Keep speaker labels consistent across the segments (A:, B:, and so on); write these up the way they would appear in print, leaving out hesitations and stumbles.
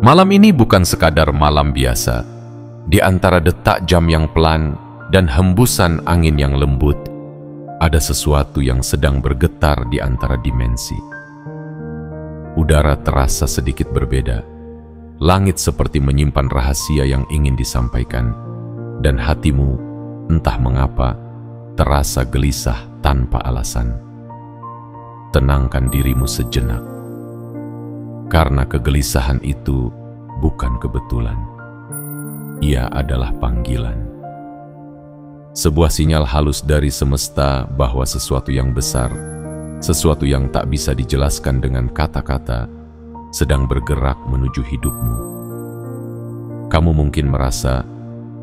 A: Malam ini bukan sekadar malam biasa. Di antara detak jam yang pelan dan hembusan angin yang lembut, ada sesuatu yang sedang bergetar di antara dimensi. Udara terasa sedikit berbeda. Langit seperti menyimpan rahasia yang ingin disampaikan, dan hatimu, entah mengapa, terasa gelisah tanpa alasan. Tenangkan dirimu sejenak, karena kegelisahan itu bukan kebetulan. Ia adalah panggilan. Sebuah sinyal halus dari semesta bahwa sesuatu yang besar, sesuatu yang tak bisa dijelaskan dengan kata-kata, sedang bergerak menuju hidupmu. Kamu mungkin merasa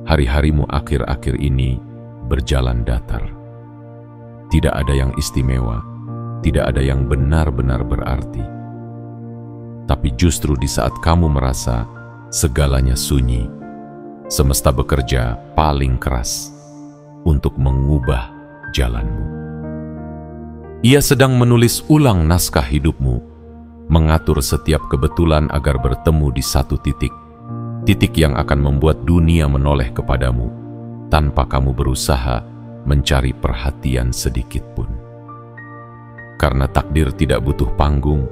A: hari-harimu akhir-akhir ini berjalan datar. Tidak ada yang istimewa, tidak ada yang benar-benar berarti. Tapi justru di saat kamu merasa segalanya sunyi, semesta bekerja paling keras untuk mengubah jalanmu. Ia sedang menulis ulang naskah hidupmu, mengatur setiap kebetulan agar bertemu di satu titik yang akan membuat dunia menoleh kepadamu tanpa kamu berusaha mencari perhatian sedikit pun. Karena takdir tidak butuh panggung,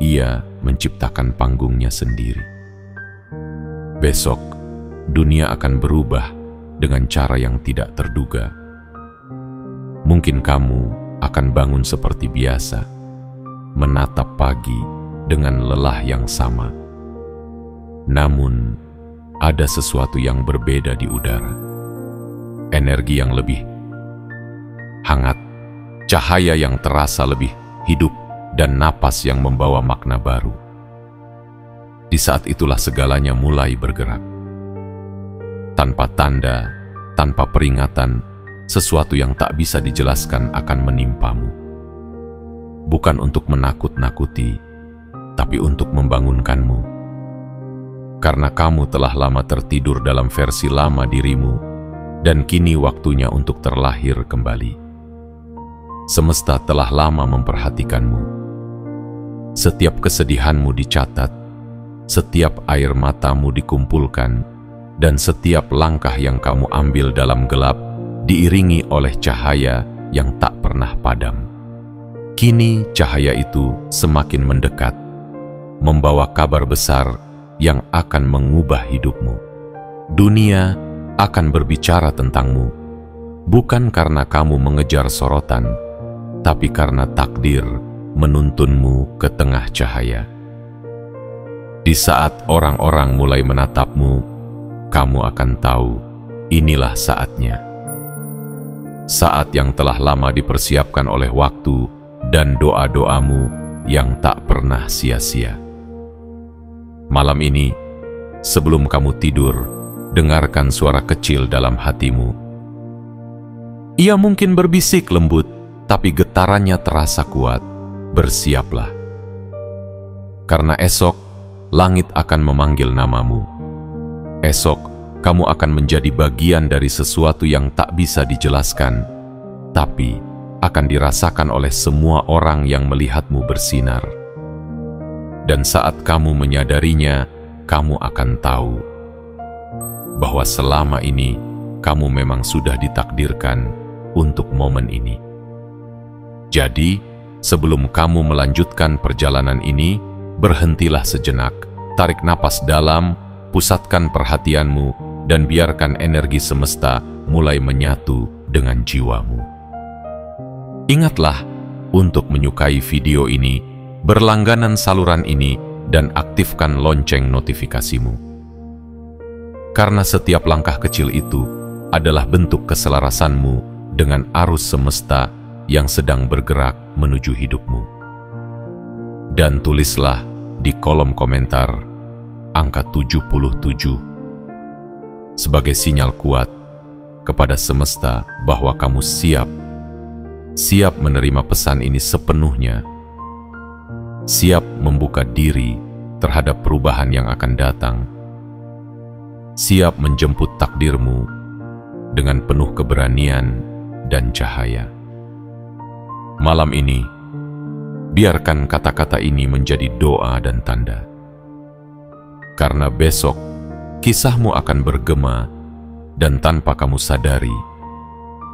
A: ia menciptakan panggungnya sendiri. Besok, dunia akan berubah dengan cara yang tidak terduga. Mungkin kamu akan bangun seperti biasa, menatap pagi dengan lelah yang sama. Namun, ada sesuatu yang berbeda di udara. Energi yang lebih hangat, cahaya yang terasa lebih hidup, dan napas yang membawa makna baru. Di saat itulah segalanya mulai bergerak. Tanpa tanda, tanpa peringatan, sesuatu yang tak bisa dijelaskan akan menimpamu. Bukan untuk menakut-nakuti, tapi untuk membangunkanmu. Karena kamu telah lama tertidur dalam versi lama dirimu, dan kini waktunya untuk terlahir kembali. Semesta telah lama memperhatikanmu. Setiap kesedihanmu dicatat, setiap air matamu dikumpulkan, dan setiap langkah yang kamu ambil dalam gelap diiringi oleh cahaya yang tak pernah padam. Kini cahaya itu semakin mendekat, membawa kabar besar yang akan mengubah hidupmu. Dunia akan berbicara tentangmu, bukan karena kamu mengejar sorotan, tapi karena takdir menuntunmu ke tengah cahaya. Di saat orang-orang mulai menatapmu, kamu akan tahu inilah saatnya. Saat yang telah lama dipersiapkan oleh waktu dan doa-doamu yang tak pernah sia-sia. Malam ini, sebelum kamu tidur, dengarkan suara kecil dalam hatimu. Ia mungkin berbisik lembut, tapi getarannya terasa kuat. Bersiaplah. Karena esok, langit akan memanggil namamu. Esok, kamu akan menjadi bagian dari sesuatu yang tak bisa dijelaskan, tapi akan dirasakan oleh semua orang yang melihatmu bersinar. Dan saat kamu menyadarinya, kamu akan tahu bahwa selama ini kamu memang sudah ditakdirkan untuk momen ini. Jadi, sebelum kamu melanjutkan perjalanan ini, berhentilah sejenak, tarik napas dalam, pusatkan perhatianmu, dan biarkan energi semesta mulai menyatu dengan jiwamu. Ingatlah untuk menyukai video ini, berlangganan saluran ini, dan aktifkan lonceng notifikasimu. Karena setiap langkah kecil itu adalah bentuk keselarasanmu dengan arus semesta yang sedang bergerak menuju hidupmu. Dan tulislah di kolom komentar angka 77 sebagai sinyal kuat kepada semesta bahwa kamu siap menerima pesan ini sepenuhnya, siap membuka diri terhadap perubahan yang akan datang, siap menjemput takdirmu dengan penuh keberanian dan cahaya. Malam ini, biarkan kata-kata ini menjadi doa dan tanda. Karena besok kisahmu akan bergema, dan tanpa kamu sadari,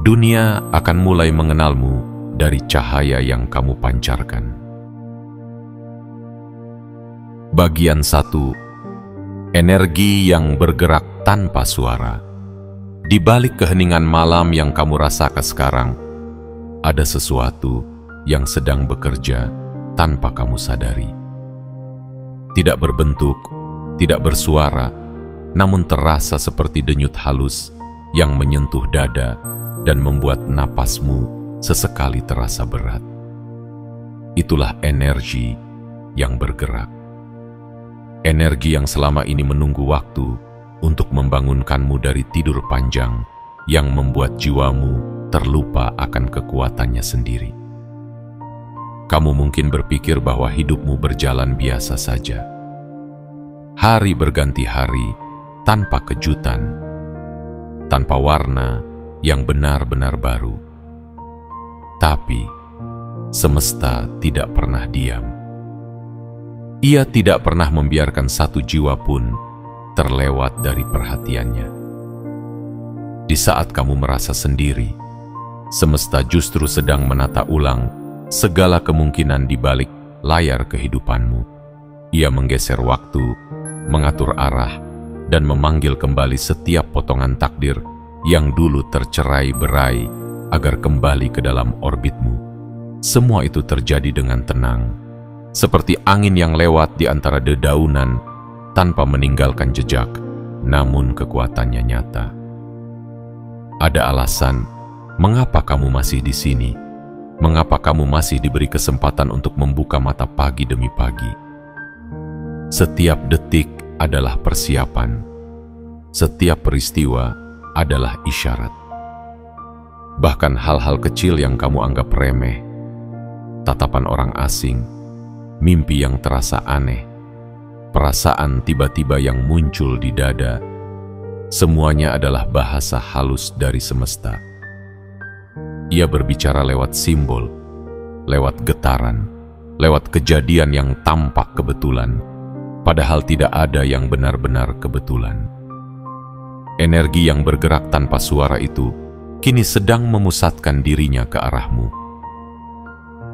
A: dunia akan mulai mengenalmu dari cahaya yang kamu pancarkan. Bagian 1. Energi yang bergerak tanpa suara. Di balik keheningan malam yang kamu rasakan sekarang, ada sesuatu yang sedang bekerja tanpa kamu sadari. Tidak berbentuk, tidak bersuara, namun terasa seperti denyut halus yang menyentuh dada dan membuat napasmu sesekali terasa berat. Itulah energi yang bergerak. Energi yang selama ini menunggu waktu untuk membangunkanmu dari tidur panjang yang membuat jiwamu terlupa akan kekuatannya sendiri. Kamu mungkin berpikir bahwa hidupmu berjalan biasa saja. Hari berganti hari tanpa kejutan, tanpa warna yang benar-benar baru. Tapi semesta tidak pernah diam. Ia tidak pernah membiarkan satu jiwa pun terlewat dari perhatiannya. Di saat kamu merasa sendiri, semesta justru sedang menata ulang segala kemungkinan di balik layar kehidupanmu. Ia menggeser waktu, mengatur arah, dan memanggil kembali setiap potongan takdir yang dulu tercerai-berai agar kembali ke dalam orbitmu. Semua itu terjadi dengan tenang, seperti angin yang lewat di antara dedaunan tanpa meninggalkan jejak, namun kekuatannya nyata. Ada alasan mengapa kamu masih di sini, mengapa kamu masih diberi kesempatan untuk membuka mata pagi demi pagi. Setiap detik adalah persiapan, setiap peristiwa adalah isyarat. Bahkan hal-hal kecil yang kamu anggap remeh, tatapan orang asing, mimpi yang terasa aneh, perasaan tiba-tiba yang muncul di dada, semuanya adalah bahasa halus dari semesta. Ia berbicara lewat simbol, lewat getaran, lewat kejadian yang tampak kebetulan, padahal tidak ada yang benar-benar kebetulan. Energi yang bergerak tanpa suara itu kini sedang memusatkan dirinya ke arahmu.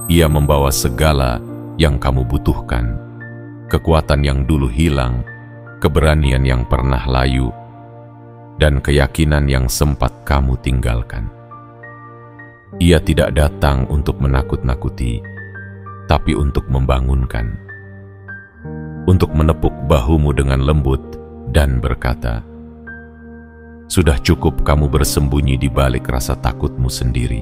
A: Ia membawa segala yang kamu butuhkan, kekuatan yang dulu hilang, keberanian yang pernah layu, dan keyakinan yang sempat kamu tinggalkan. Ia tidak datang untuk menakut-nakuti, tapi untuk membangunkan, untuk menepuk bahumu dengan lembut dan berkata, "Sudah cukup kamu bersembunyi di balik rasa takutmu sendiri.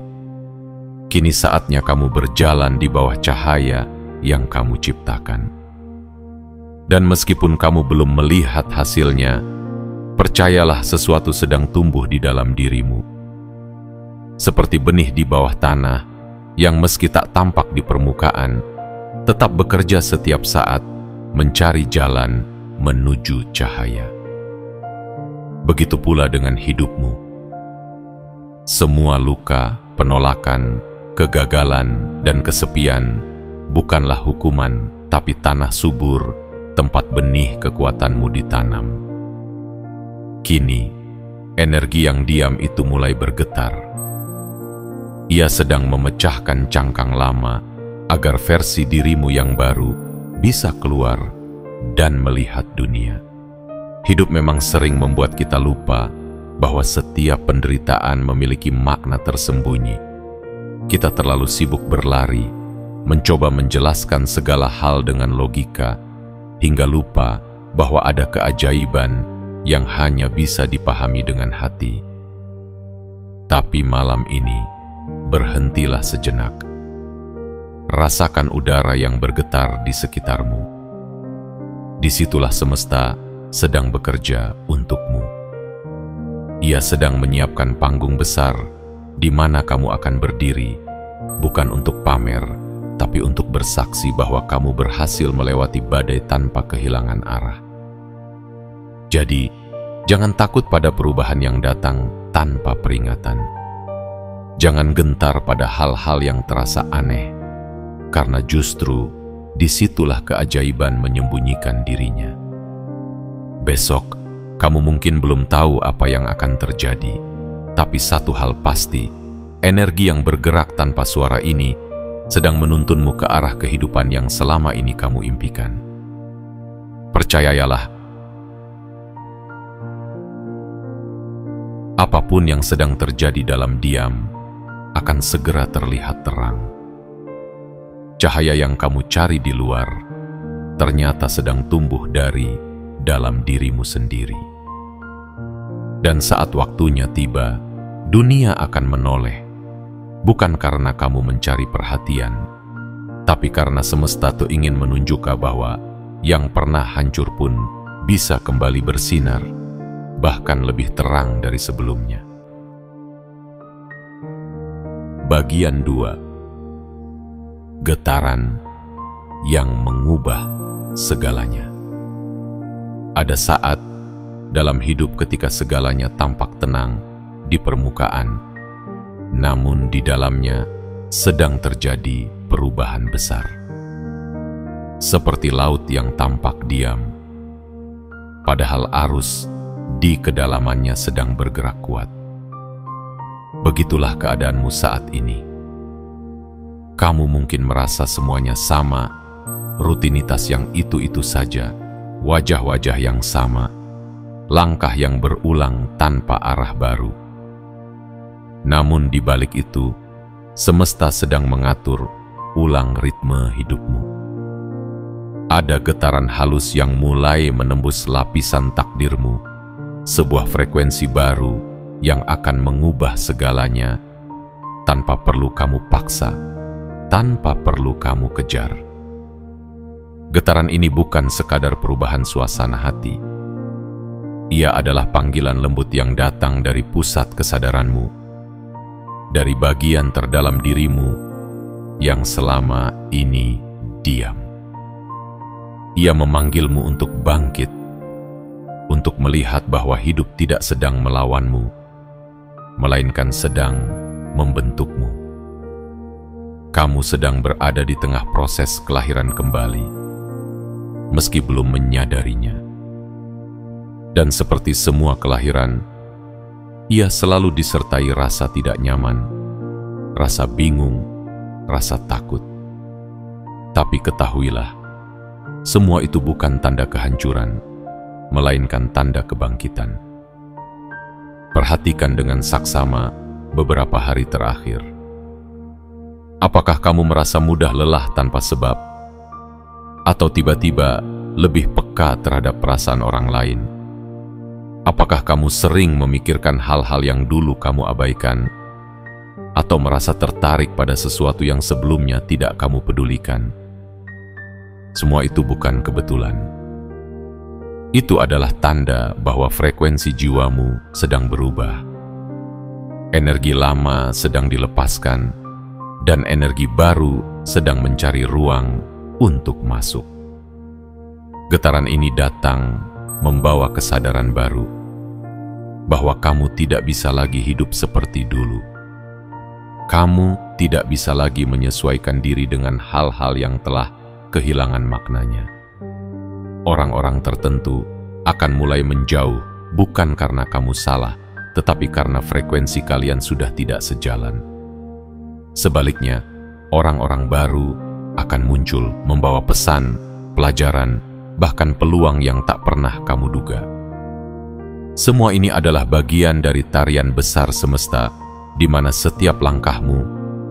A: Kini saatnya kamu berjalan di bawah cahaya yang kamu ciptakan. Dan meskipun kamu belum melihat hasilnya, percayalah sesuatu sedang tumbuh di dalam dirimu. Seperti benih di bawah tanah yang meski tak tampak di permukaan, tetap bekerja setiap saat mencari jalan menuju cahaya. Begitu pula dengan hidupmu. Semua luka, penolakan, kegagalan, dan kesepian bukanlah hukuman, tapi tanah subur, tempat benih kekuatanmu ditanam. Kini, energi yang diam itu mulai bergetar. Ia sedang memecahkan cangkang lama agar versi dirimu yang baru bisa keluar dan melihat dunia. Hidup memang sering membuat kita lupa bahwa setiap penderitaan memiliki makna tersembunyi. Kita terlalu sibuk berlari, mencoba menjelaskan segala hal dengan logika, hingga lupa bahwa ada keajaiban yang hanya bisa dipahami dengan hati. Tapi malam ini, berhentilah sejenak. Rasakan udara yang bergetar di sekitarmu. Disitulah semesta sedang bekerja untukmu. Ia sedang menyiapkan panggung besar di mana kamu akan berdiri, bukan untuk pamer, tapi untuk bersaksi bahwa kamu berhasil melewati badai tanpa kehilangan arah. Jadi, jangan takut pada perubahan yang datang tanpa peringatan. Jangan gentar pada hal-hal yang terasa aneh, karena justru disitulah keajaiban menyembunyikan dirinya. besok, kamu mungkin belum tahu apa yang akan terjadi. Tapi satu hal pasti, energi yang bergerak tanpa suara ini sedang menuntunmu ke arah kehidupan yang selama ini kamu impikan. Percayalah, apapun yang sedang terjadi dalam diam akan segera terlihat terang. Cahaya yang kamu cari di luar ternyata sedang tumbuh dari dalam dirimu sendiri. Dan saat waktunya tiba, dunia akan menoleh, bukan karena kamu mencari perhatian, tapi karena semesta tuh ingin menunjukkan bahwa yang pernah hancur pun bisa kembali bersinar, bahkan lebih terang dari sebelumnya. Bagian 2. Getaran yang mengubah segalanya. Ada saat dalam hidup ketika segalanya tampak tenang di permukaan, namun di dalamnya sedang terjadi perubahan besar. Seperti laut yang tampak diam, padahal arus di kedalamannya sedang bergerak kuat. Begitulah keadaanmu saat ini. Kamu mungkin merasa semuanya sama, rutinitas yang itu-itu saja, wajah-wajah yang sama, langkah yang berulang tanpa arah baru. Namun di balik itu, semesta sedang mengatur ulang ritme hidupmu. Ada getaran halus yang mulai menembus lapisan takdirmu, sebuah frekuensi baru yang akan mengubah segalanya tanpa perlu kamu paksa, tanpa perlu kamu kejar. Getaran ini bukan sekadar perubahan suasana hati. Ia adalah panggilan lembut yang datang dari pusat kesadaranmu, dari bagian terdalam dirimu yang selama ini diam. Ia memanggilmu untuk bangkit, untuk melihat bahwa hidup tidak sedang melawanmu, melainkan sedang membentukmu. Kamu sedang berada di tengah proses kelahiran kembali, meski belum menyadarinya. Dan seperti semua kelahiran, ia selalu disertai rasa tidak nyaman, rasa bingung, rasa takut. Tapi ketahuilah, semua itu bukan tanda kehancuran, melainkan tanda kebangkitan. Perhatikan dengan saksama beberapa hari terakhir. Apakah kamu merasa mudah lelah tanpa sebab? Atau tiba-tiba lebih peka terhadap perasaan orang lain? Apakah kamu sering memikirkan hal-hal yang dulu kamu abaikan? Atau merasa tertarik pada sesuatu yang sebelumnya tidak kamu pedulikan? Semua itu bukan kebetulan. Itu adalah tanda bahwa frekuensi jiwamu sedang berubah. Energi lama sedang dilepaskan, dan energi baru sedang mencari ruang untuk masuk. Getaran ini datang membawa kesadaran baru, bahwa kamu tidak bisa lagi hidup seperti dulu. Kamu tidak bisa lagi menyesuaikan diri dengan hal-hal yang telah kehilangan maknanya. Orang-orang tertentu akan mulai menjauh, bukan karena kamu salah, tetapi karena frekuensi kalian sudah tidak sejalan. Sebaliknya, orang-orang baru akan muncul membawa pesan, pelajaran, bahkan peluang yang tak pernah kamu duga. Semua ini adalah bagian dari tarian besar semesta, di mana setiap langkahmu,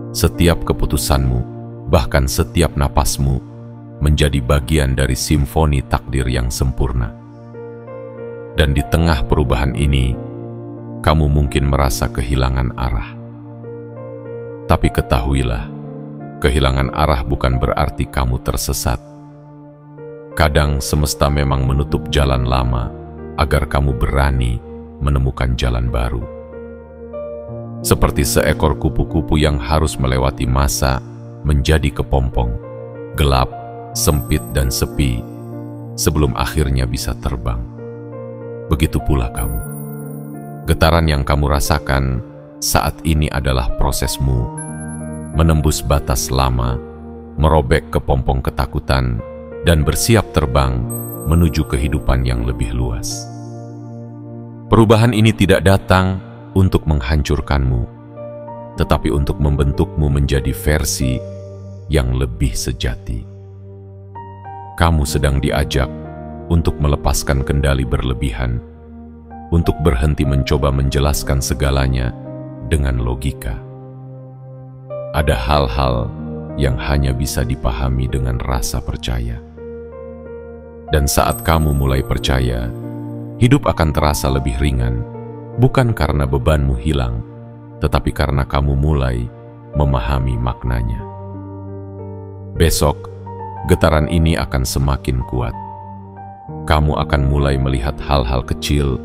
A: setiap keputusanmu, bahkan setiap napasmu menjadi bagian dari simfoni takdir yang sempurna. Dan di tengah perubahan ini, kamu mungkin merasa kehilangan arah. Tapi ketahuilah, kehilangan arah bukan berarti kamu tersesat. Kadang semesta memang menutup jalan lama agar kamu berani menemukan jalan baru. Seperti seekor kupu-kupu yang harus melewati masa menjadi kepompong, gelap, sempit dan sepi, sebelum akhirnya bisa terbang. Begitu pula kamu. Getaran yang kamu rasakan saat ini adalah prosesmu menembus batas lama, merobek kepompong ketakutan, dan bersiap terbang menuju kehidupan yang lebih luas. Perubahan ini tidak datang untuk menghancurkanmu, tetapi untuk membentukmu menjadi versi yang lebih sejati. Kamu sedang diajak untuk melepaskan kendali berlebihan, untuk berhenti mencoba menjelaskan segalanya dengan logika. Ada hal-hal yang hanya bisa dipahami dengan rasa percaya. Dan saat kamu mulai percaya, hidup akan terasa lebih ringan, bukan karena bebanmu hilang, tetapi karena kamu mulai memahami maknanya. Besok, getaran ini akan semakin kuat. Kamu akan mulai melihat hal-hal kecil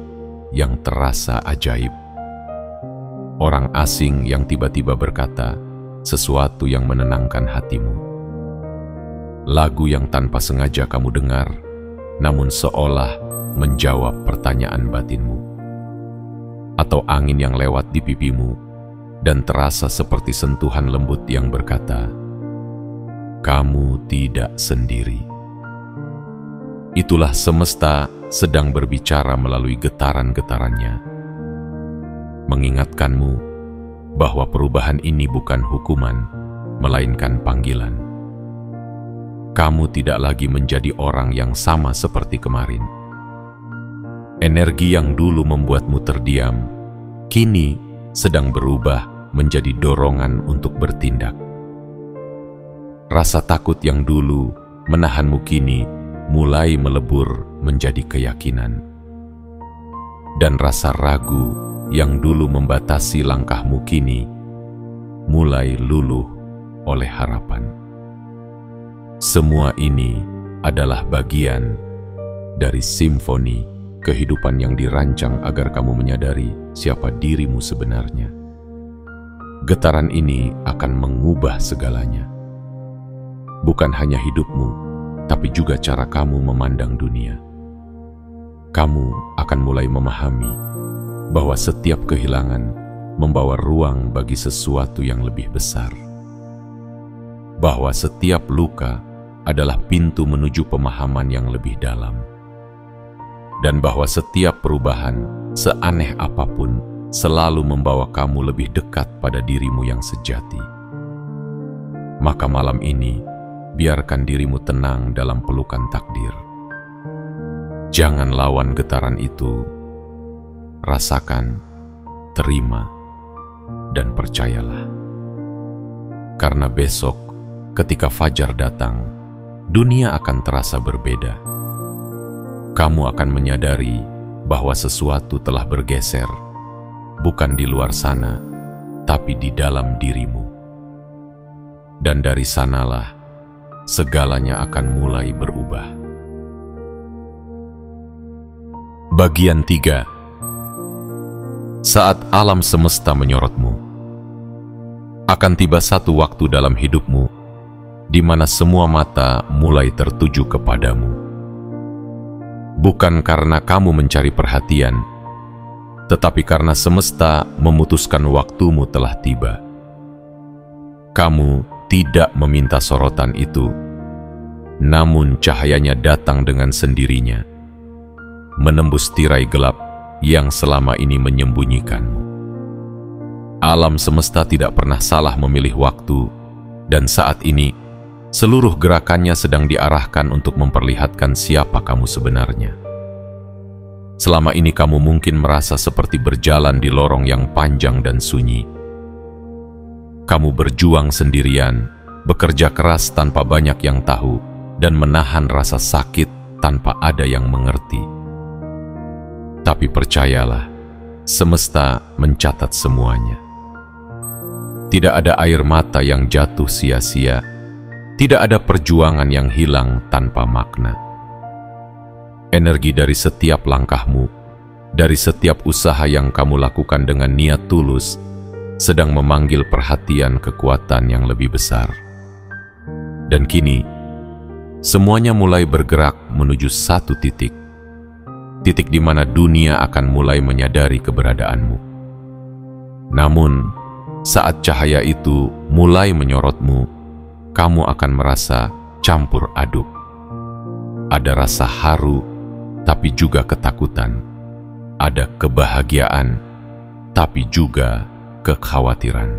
A: yang terasa ajaib. Orang asing yang tiba-tiba berkata sesuatu yang menenangkan hatimu. Lagu yang tanpa sengaja kamu dengar, namun seolah menjawab pertanyaan batinmu. Atau angin yang lewat di pipimu dan terasa seperti sentuhan lembut yang berkata, "Kamu tidak sendiri." Itulah semesta sedang berbicara melalui getaran-getarannya, mengingatkanmu bahwa perubahan ini bukan hukuman, melainkan panggilan. Kamu tidak lagi menjadi orang yang sama seperti kemarin. Energi yang dulu membuatmu terdiam, kini sedang berubah menjadi dorongan untuk bertindak. Rasa takut yang dulu menahanmu kini mulai melebur menjadi keyakinan. Dan rasa ragu yang dulu membatasi langkahmu kini mulai luluh oleh harapan. Semua ini adalah bagian dari simfoni kehidupan yang dirancang agar kamu menyadari siapa dirimu sebenarnya. Getaran ini akan mengubah segalanya. Bukan hanya hidupmu, tapi juga cara kamu memandang dunia. Kamu akan mulai memahami bahwa setiap kehilangan membawa ruang bagi sesuatu yang lebih besar. Bahwa setiap luka adalah pintu menuju pemahaman yang lebih dalam. Dan bahwa setiap perubahan, seaneh apapun, selalu membawa kamu lebih dekat pada dirimu yang sejati. Maka malam ini, biarkan dirimu tenang dalam pelukan takdir. Jangan lawan getaran itu. Rasakan, terima, dan percayalah. Karena besok, ketika fajar datang, dunia akan terasa berbeda. Kamu akan menyadari bahwa sesuatu telah bergeser, bukan di luar sana, tapi di dalam dirimu. Dan dari sanalah, segalanya akan mulai berubah. Bagian 3. Saat alam semesta menyorotmu, akan tiba satu waktu dalam hidupmu di mana semua mata mulai tertuju kepadamu. Bukan karena kamu mencari perhatian, tetapi karena semesta memutuskan waktumu telah tiba. Kamu tidak meminta sorotan itu, namun cahayanya datang dengan sendirinya, menembus tirai gelap yang selama ini menyembunyikanmu. Alam semesta tidak pernah salah memilih waktu, dan saat ini seluruh gerakannya sedang diarahkan untuk memperlihatkan siapa kamu sebenarnya. Selama ini kamu mungkin merasa seperti berjalan di lorong yang panjang dan sunyi. Kamu berjuang sendirian, bekerja keras tanpa banyak yang tahu, dan menahan rasa sakit tanpa ada yang mengerti. Tapi percayalah, semesta mencatat semuanya. Tidak ada air mata yang jatuh sia-sia, tidak ada perjuangan yang hilang tanpa makna. Energi dari setiap langkahmu, dari setiap usaha yang kamu lakukan dengan niat tulus, sedang memanggil perhatian kekuatan yang lebih besar. Dan kini, semuanya mulai bergerak menuju satu titik. Titik di mana dunia akan mulai menyadari keberadaanmu. Namun, saat cahaya itu mulai menyorotmu, kamu akan merasa campur aduk. Ada rasa haru, tapi juga ketakutan. Ada kebahagiaan, tapi juga kekhawatiran.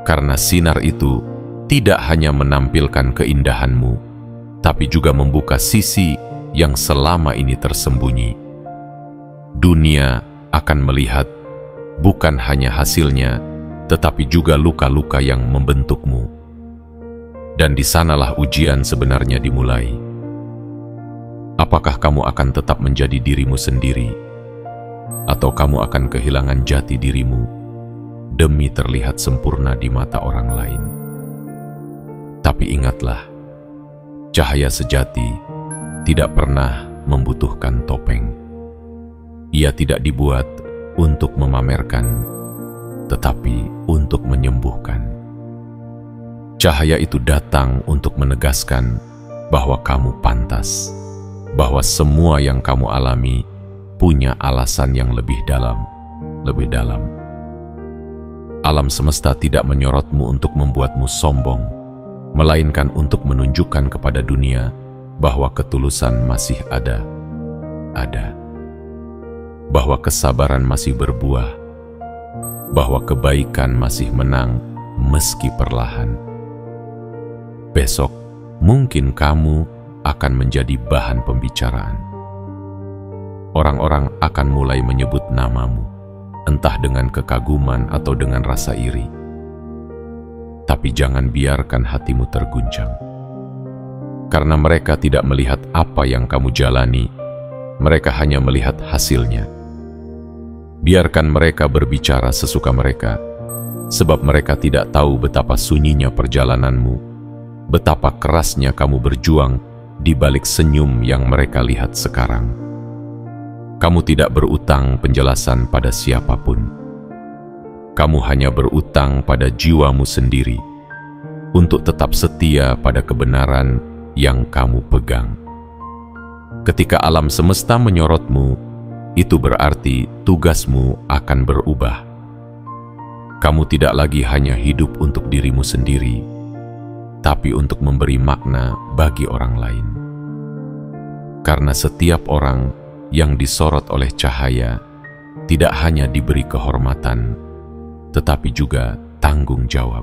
A: Karena sinar itu tidak hanya menampilkan keindahanmu, tapi juga membuka sisi yang selama ini tersembunyi. Dunia akan melihat bukan hanya hasilnya, tetapi juga luka-luka yang membentukmu. Dan di sanalah ujian sebenarnya dimulai. Apakah kamu akan tetap menjadi dirimu sendiri, atau kamu akan kehilangan jati dirimu demi terlihat sempurna di mata orang lain? Tapi ingatlah, cahaya sejati tidak pernah membutuhkan topeng. Ia tidak dibuat untuk memamerkan, tetapi untuk menyembuhkan. Cahaya itu datang untuk menegaskan bahwa kamu pantas, bahwa semua yang kamu alami punya alasan yang lebih dalam, lebih dalam. Alam semesta tidak menyorotmu untuk membuatmu sombong, melainkan untuk menunjukkan kepada dunia bahwa ketulusan masih ada. Bahwa kesabaran masih berbuah, bahwa kebaikan masih menang meski perlahan. Besok, mungkin kamu akan menjadi bahan pembicaraan. Orang-orang akan mulai menyebut namamu, entah dengan kekaguman atau dengan rasa iri. Tapi jangan biarkan hatimu terguncang. Karena mereka tidak melihat apa yang kamu jalani, mereka hanya melihat hasilnya. Biarkan mereka berbicara sesuka mereka, sebab mereka tidak tahu betapa sunyinya perjalananmu, betapa kerasnya kamu berjuang di balik senyum yang mereka lihat sekarang. Kamu tidak berutang penjelasan pada siapapun. Kamu hanya berutang pada jiwamu sendiri untuk tetap setia pada kebenaran yang kamu pegang. Ketika alam semesta menyorotmu, itu berarti tugasmu akan berubah. Kamu tidak lagi hanya hidup untuk dirimu sendiri, tapi untuk memberi makna bagi orang lain. Karena setiap orang yang disorot oleh cahaya tidak hanya diberi kehormatan, tetapi juga tanggung jawab.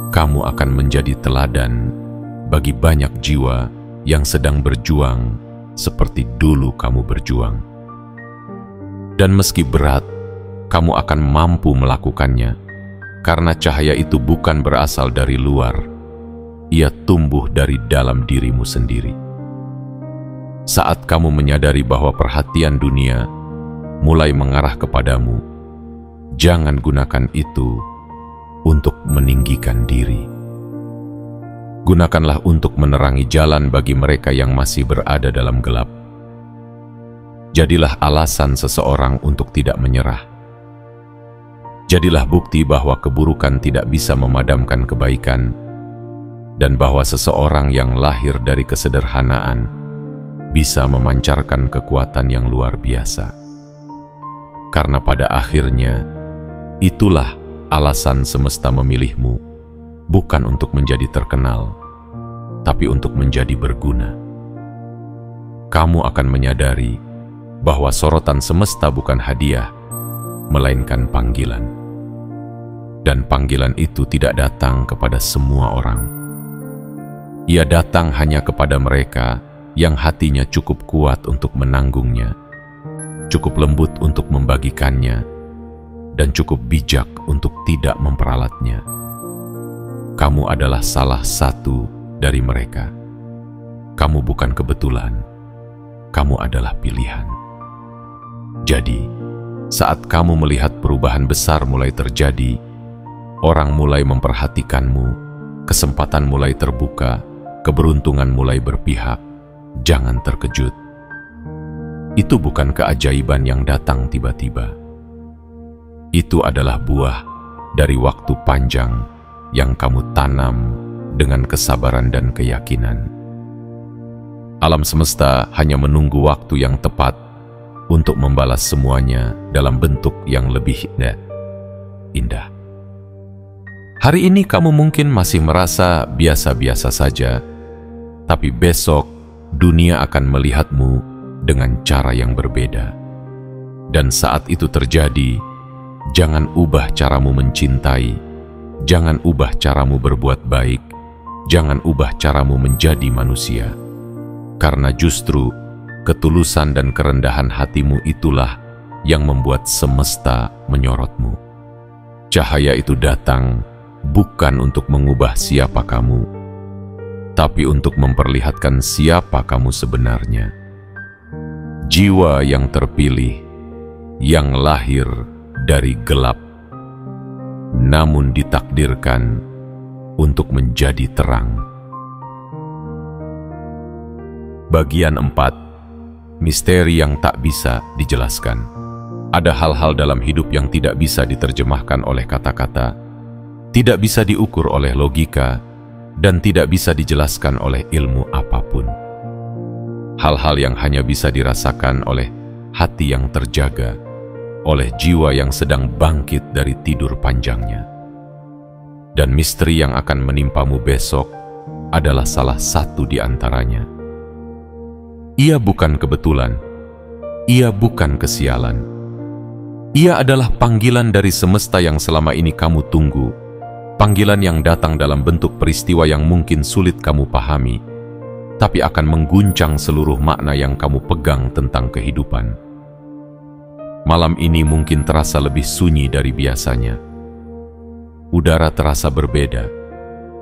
A: Kamu akan menjadi teladan bagi banyak jiwa yang sedang berjuang seperti dulu kamu berjuang. Dan meski berat, kamu akan mampu melakukannya, karena cahaya itu bukan berasal dari luar, ia tumbuh dari dalam dirimu sendiri. Saat kamu menyadari bahwa perhatian dunia mulai mengarah kepadamu, jangan gunakan itu untuk meninggikan diri. Gunakanlah untuk menerangi jalan bagi mereka yang masih berada dalam gelap. Jadilah alasan seseorang untuk tidak menyerah. Jadilah bukti bahwa keburukan tidak bisa memadamkan kebaikan, dan bahwa seseorang yang lahir dari kesederhanaan bisa memancarkan kekuatan yang luar biasa. Karena pada akhirnya, itulah alasan semesta memilihmu, bukan untuk menjadi terkenal, tapi untuk menjadi berguna. Kamu akan menyadari bahwa sorotan semesta bukan hadiah, melainkan panggilan. Dan panggilan itu tidak datang kepada semua orang. Ia datang hanya kepada mereka yang hatinya cukup kuat untuk menanggungnya, cukup lembut untuk membagikannya, dan cukup bijak untuk tidak memperalatnya. Kamu adalah salah satu dari mereka. Kamu bukan kebetulan, kamu adalah pilihan. Jadi, saat kamu melihat perubahan besar mulai terjadi, orang mulai memperhatikanmu, kesempatan mulai terbuka, keberuntungan mulai berpihak, jangan terkejut. Itu bukan keajaiban yang datang tiba-tiba. Itu adalah buah dari waktu panjang yang kamu tanam dengan kesabaran dan keyakinan. Alam semesta hanya menunggu waktu yang tepat untuk membalas semuanya dalam bentuk yang lebih indah. Hari ini kamu mungkin masih merasa biasa-biasa saja, Tapi besok dunia akan melihatmu dengan cara yang berbeda. Dan saat itu terjadi, jangan ubah caramu mencintai, jangan ubah caramu berbuat baik, jangan ubah caramu menjadi manusia. Karena justru ketulusan dan kerendahan hatimu itulah yang membuat semesta menyorotmu. Cahaya itu datang bukan untuk mengubah siapa kamu, tapi untuk memperlihatkan siapa kamu sebenarnya. Jiwa yang terpilih, yang lahir dari gelap, namun ditakdirkan untuk menjadi terang. Bagian 4. Misteri yang tak bisa dijelaskan. Ada hal-hal dalam hidup yang tidak bisa diterjemahkan oleh kata-kata, tidak bisa diukur oleh logika, dan tidak bisa dijelaskan oleh ilmu apapun. Hal-hal yang hanya bisa dirasakan oleh hati yang terjaga, oleh jiwa yang sedang bangkit dari tidur panjangnya. Dan misteri yang akan menimpamu besok adalah salah satu di antaranya. Ia bukan kebetulan, ia bukan kesialan. Ia adalah panggilan dari semesta yang selama ini kamu tunggu, panggilan yang datang dalam bentuk peristiwa yang mungkin sulit kamu pahami, tapi akan mengguncang seluruh makna yang kamu pegang tentang kehidupan. Malam ini mungkin terasa lebih sunyi dari biasanya. Udara terasa berbeda,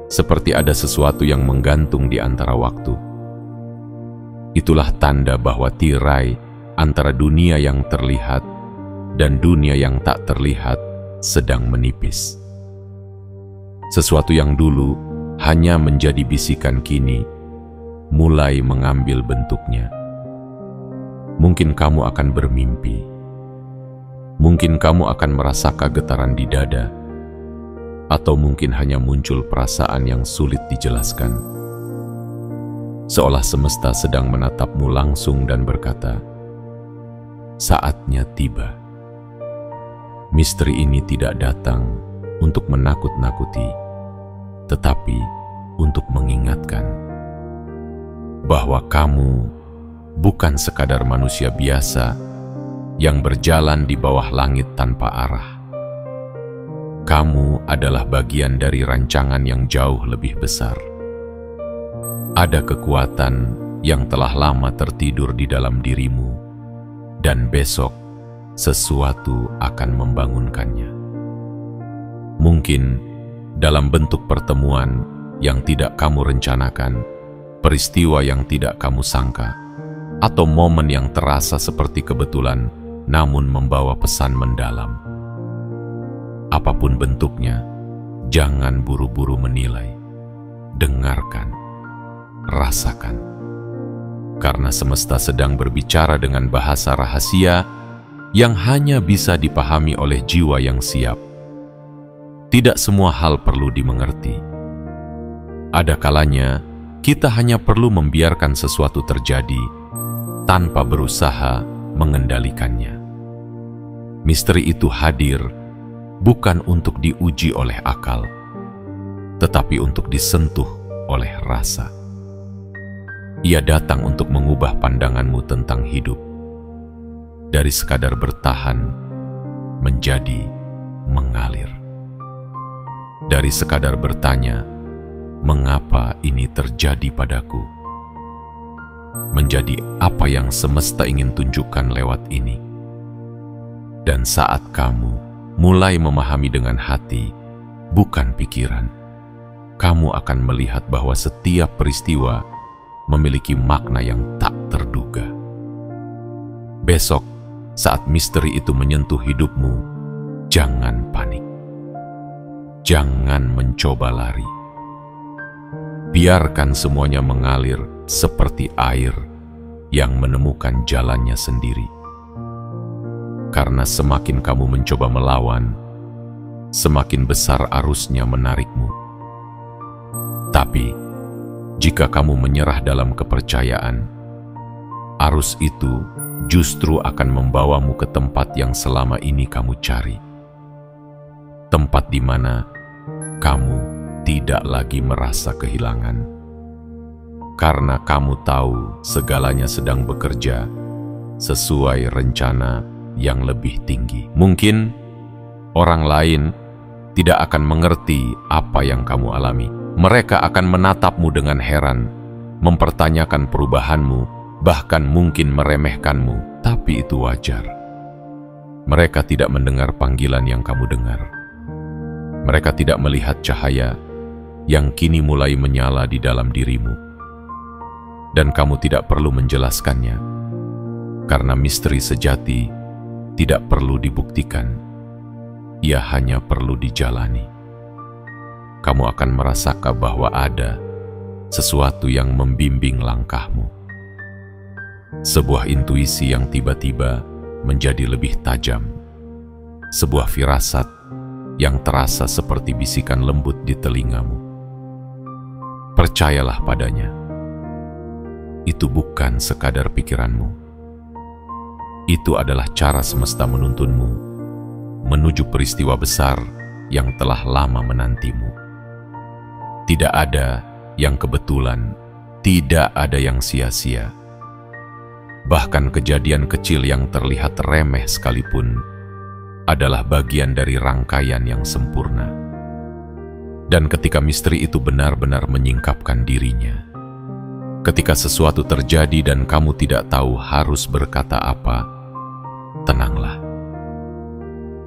A: seperti ada sesuatu yang menggantung di antara waktu. Itulah tanda bahwa tirai antara dunia yang terlihat dan dunia yang tak terlihat sedang menipis. Sesuatu yang dulu hanya menjadi bisikan kini mulai mengambil bentuknya. Mungkin kamu akan bermimpi. Mungkin kamu akan merasa kegetaran di dada, atau mungkin hanya muncul perasaan yang sulit dijelaskan. Seolah semesta sedang menatapmu langsung dan berkata, "Saatnya tiba." Misteri ini tidak datang untuk menakut-nakuti, tetapi untuk mengingatkan bahwa kamu bukan sekadar manusia biasa yang berjalan di bawah langit tanpa arah. Kamu adalah bagian dari rancangan yang jauh lebih besar. Ada kekuatan yang telah lama tertidur di dalam dirimu, dan besok sesuatu akan membangunkannya. Mungkin dalam bentuk pertemuan yang tidak kamu rencanakan, peristiwa yang tidak kamu sangka, atau momen yang terasa seperti kebetulan namun membawa pesan mendalam. Apapun bentuknya, jangan buru-buru menilai. Dengarkan, rasakan. Karena semesta sedang berbicara dengan bahasa rahasia yang hanya bisa dipahami oleh jiwa yang siap. Tidak semua hal perlu dimengerti. Ada kalanya kita hanya perlu membiarkan sesuatu terjadi tanpa berusaha mengendalikannya. Misteri itu hadir bukan untuk diuji oleh akal, tetapi untuk disentuh oleh rasa. Ia datang untuk mengubah pandanganmu tentang hidup, dari sekadar bertahan menjadi mengalir. Dari sekadar bertanya, mengapa ini terjadi padaku? Menjadi apa yang semesta ingin tunjukkan lewat ini. Dan saat kamu mulai memahami dengan hati, bukan pikiran, kamu akan melihat bahwa setiap peristiwa memiliki makna yang tak terduga. Besok, saat misteri itu menyentuh hidupmu, jangan panik. Jangan mencoba lari. Biarkan semuanya mengalir seperti air yang menemukan jalannya sendiri. Karena semakin kamu mencoba melawan, semakin besar arusnya menarikmu. Tapi, jika kamu menyerah dalam kepercayaan, arus itu justru akan membawamu ke tempat yang selama ini kamu cari. Tempat di mana kamu tidak lagi merasa kehilangan. karena kamu tahu segalanya sedang bekerja sesuai rencana yang lebih tinggi. Mungkin orang lain tidak akan mengerti apa yang kamu alami. Mereka akan menatapmu dengan heran, mempertanyakan perubahanmu, bahkan mungkin meremehkanmu. Tapi itu wajar. Mereka tidak mendengar panggilan yang kamu dengar. Mereka tidak melihat cahaya yang kini mulai menyala di dalam dirimu. Dan kamu tidak perlu menjelaskannya, karena misteri sejati tidak perlu dibuktikan. Ia hanya perlu dijalani. Kamu akan merasakan bahwa ada sesuatu yang membimbing langkahmu. Sebuah intuisi yang tiba-tiba menjadi lebih tajam. Sebuah firasat yang terasa seperti bisikan lembut di telingamu. Percayalah padanya. Itu bukan sekadar pikiranmu. Itu adalah cara semesta menuntunmu menuju peristiwa besar yang telah lama menantimu. Tidak ada yang kebetulan, tidak ada yang sia-sia. Bahkan kejadian kecil yang terlihat remeh sekalipun adalah bagian dari rangkaian yang sempurna. Dan ketika misteri itu benar-benar menyingkapkan dirinya, ketika sesuatu terjadi dan kamu tidak tahu harus berkata apa, tenanglah.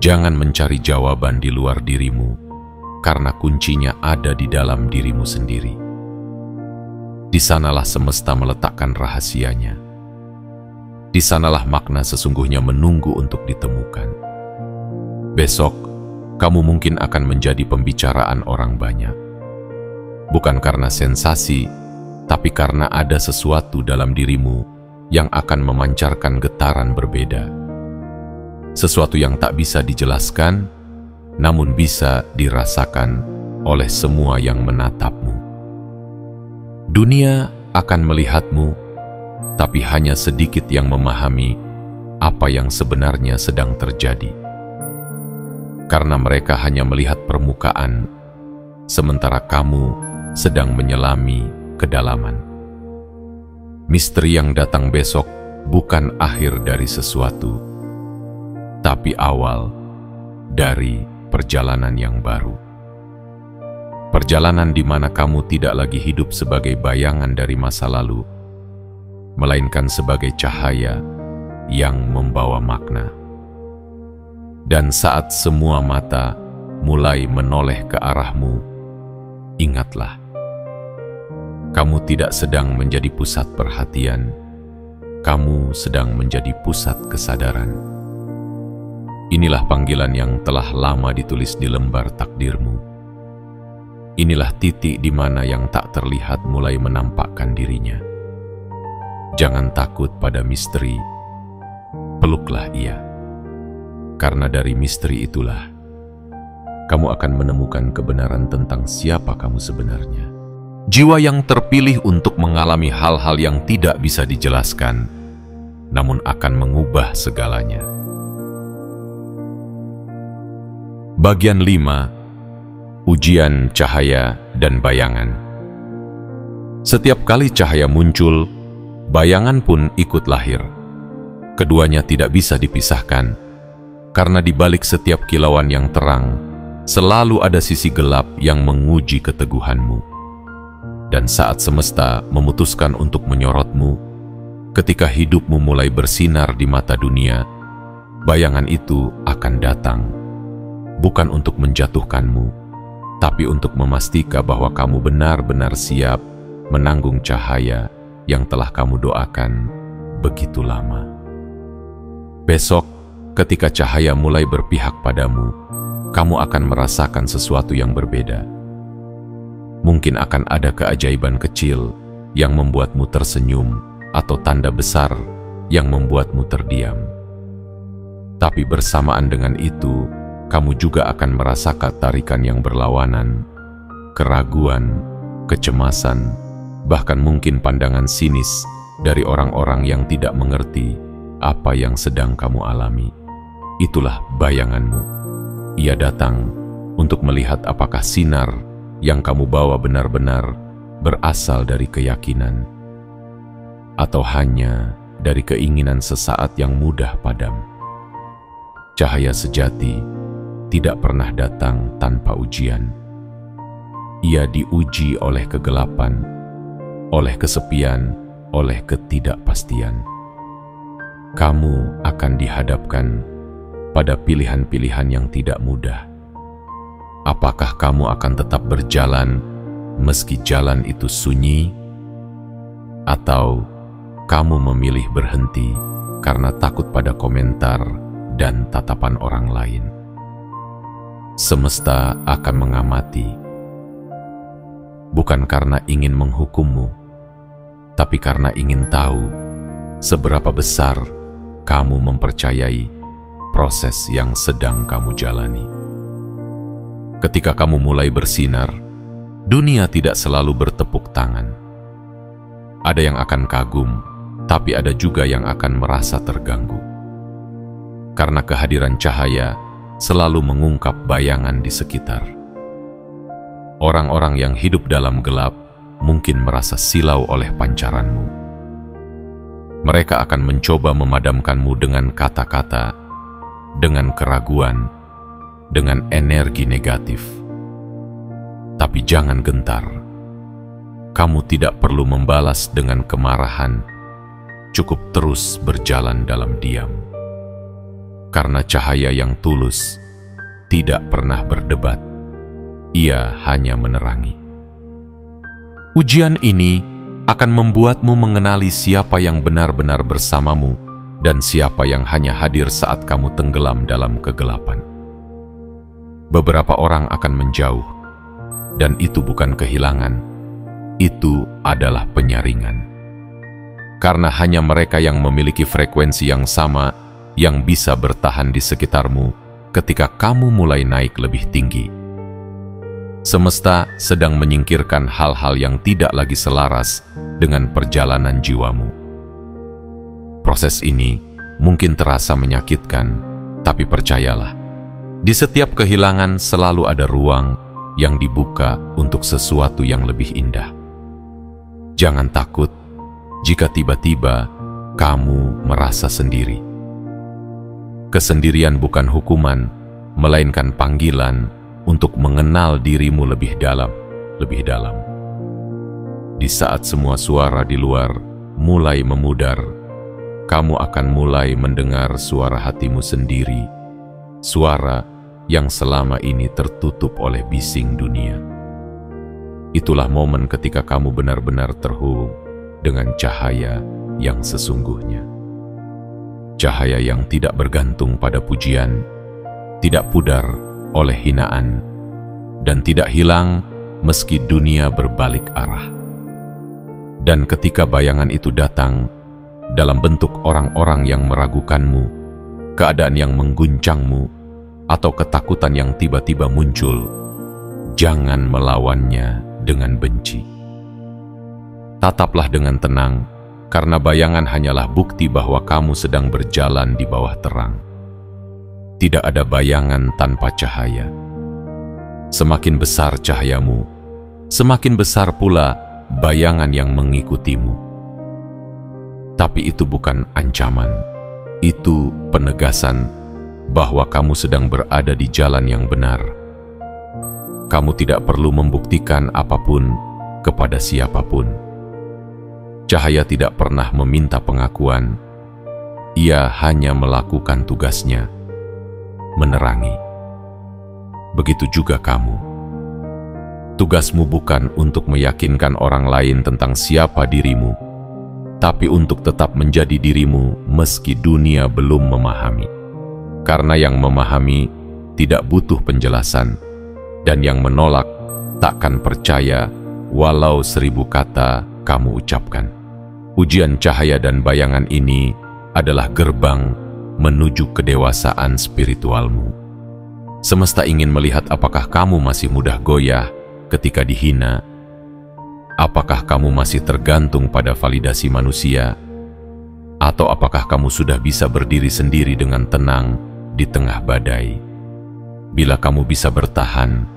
A: Jangan mencari jawaban di luar dirimu, karena kuncinya ada di dalam dirimu sendiri. Di sanalah semesta meletakkan rahasianya. Di sanalah makna sesungguhnya menunggu untuk ditemukan. Besok, kamu mungkin akan menjadi pembicaraan orang banyak. Bukan karena sensasi, tapi karena ada sesuatu dalam dirimu yang akan memancarkan getaran berbeda. Sesuatu yang tak bisa dijelaskan, namun bisa dirasakan oleh semua yang menatapmu. Dunia akan melihatmu, tapi hanya sedikit yang memahami apa yang sebenarnya sedang terjadi. Karena mereka hanya melihat permukaan, sementara kamu sedang menyelami kedalaman. Misteri yang datang besok bukan akhir dari sesuatu, tapi awal dari perjalanan yang baru. Perjalanan di mana kamu tidak lagi hidup sebagai bayangan dari masa lalu, melainkan sebagai cahaya yang membawa makna. Dan saat semua mata mulai menoleh ke arahmu, ingatlah, kamu tidak sedang menjadi pusat perhatian, kamu sedang menjadi pusat kesadaran. Inilah panggilan yang telah lama ditulis di lembar takdirmu. Inilah titik di mana yang tak terlihat mulai menampakkan dirinya. Jangan takut pada misteri, peluklah ia. Karena dari misteri itulah, kamu akan menemukan kebenaran tentang siapa kamu sebenarnya. Jiwa yang terpilih untuk mengalami hal-hal yang tidak bisa dijelaskan, namun akan mengubah segalanya. Bagian 5. Ujian cahaya dan bayangan. Setiap kali cahaya muncul, bayangan pun ikut lahir. Keduanya tidak bisa dipisahkan, karena di balik setiap kilauan yang terang, selalu ada sisi gelap yang menguji keteguhanmu. Dan saat semesta memutuskan untuk menyorotmu, ketika hidupmu mulai bersinar di mata dunia, bayangan itu akan datang. Bukan untuk menjatuhkanmu, tapi untuk memastikan bahwa kamu benar-benar siap menanggung cahaya yang telah kamu doakan begitu lama. Besok, ketika cahaya mulai berpihak padamu, kamu akan merasakan sesuatu yang berbeda. Mungkin akan ada keajaiban kecil yang membuatmu tersenyum atau tanda besar yang membuatmu terdiam. Tapi bersamaan dengan itu, kamu juga akan merasakan tarikan yang berlawanan, keraguan, kecemasan, bahkan mungkin pandangan sinis dari orang-orang yang tidak mengerti apa yang sedang kamu alami. Itulah bayanganmu. Ia datang untuk melihat apakah sinar yang kamu bawa benar-benar berasal dari keyakinan atau hanya dari keinginan sesaat yang mudah padam. Cahaya sejati tidak pernah datang tanpa ujian. Ia diuji oleh kegelapan, oleh kesepian, oleh ketidakpastian. Kamu akan dihadapkan pada pilihan-pilihan yang tidak mudah. Apakah kamu akan tetap berjalan meski jalan itu sunyi, atau kamu memilih berhenti karena takut pada komentar dan tatapan orang lain? Semesta akan mengamati, bukan karena ingin menghukummu, tapi karena ingin tahu seberapa besar kamu mempercayai proses yang sedang kamu jalani. Ketika kamu mulai bersinar, dunia tidak selalu bertepuk tangan. Ada yang akan kagum, tapi ada juga yang akan merasa terganggu. Karena kehadiran cahaya selalu mengungkap bayangan di sekitar. Orang-orang yang hidup dalam gelap mungkin merasa silau oleh pancaranmu. Mereka akan mencoba memadamkanmu dengan kata-kata, dengan keraguan, dengan energi negatif. Tapi jangan gentar. Kamu tidak perlu membalas dengan kemarahan, cukup terus berjalan dalam diam. Karena cahaya yang tulus tidak pernah berdebat, ia hanya menerangi. Ujian ini akan membuatmu mengenali siapa yang benar-benar bersamamu dan siapa yang hanya hadir saat kamu tenggelam dalam kegelapan. Beberapa orang akan menjauh, dan itu bukan kehilangan, itu adalah penyaringan. Karena hanya mereka yang memiliki frekuensi yang sama yang bisa bertahan di sekitarmu ketika kamu mulai naik lebih tinggi. Semesta sedang menyingkirkan hal-hal yang tidak lagi selaras dengan perjalanan jiwamu. Proses ini mungkin terasa menyakitkan, tapi percayalah, di setiap kehilangan selalu ada ruang yang dibuka untuk sesuatu yang lebih indah. Jangan takut jika tiba-tiba kamu merasa sendiri. Kesendirian bukan hukuman, melainkan panggilan untuk mengenal dirimu lebih dalam, lebih dalam. Di saat semua suara di luar mulai memudar, kamu akan mulai mendengar suara hatimu sendiri, suara yang selama ini tertutup oleh bising dunia. Itulah momen ketika kamu benar-benar terhubung dengan cahaya yang sesungguhnya. Cahaya yang tidak bergantung pada pujian, tidak pudar oleh hinaan, dan tidak hilang meski dunia berbalik arah. Dan ketika bayangan itu datang dalam bentuk orang-orang yang meragukanmu, keadaan yang mengguncangmu, atau ketakutan yang tiba-tiba muncul, jangan melawannya dengan benci. Tataplah dengan tenang, karena bayangan hanyalah bukti bahwa kamu sedang berjalan di bawah terang. Tidak ada bayangan tanpa cahaya. Semakin besar cahayamu, semakin besar pula bayangan yang mengikutimu. Tapi itu bukan ancaman, itu penegasan bahwa kamu sedang berada di jalan yang benar. Kamu tidak perlu membuktikan apapun kepada siapapun. Cahaya tidak pernah meminta pengakuan, ia hanya melakukan tugasnya, menerangi. Begitu juga kamu. Tugasmu bukan untuk meyakinkan orang lain tentang siapa dirimu, tapi untuk tetap menjadi dirimu meski dunia belum memahami. Karena yang memahami tidak butuh penjelasan, dan yang menolak takkan percaya walau 1000 kata kamu ucapkan. Ujian cahaya dan bayangan ini adalah gerbang menuju kedewasaan spiritualmu. Semesta ingin melihat apakah kamu masih mudah goyah ketika dihina, apakah kamu masih tergantung pada validasi manusia, atau apakah kamu sudah bisa berdiri sendiri dengan tenang di tengah badai. Bila kamu bisa bertahan,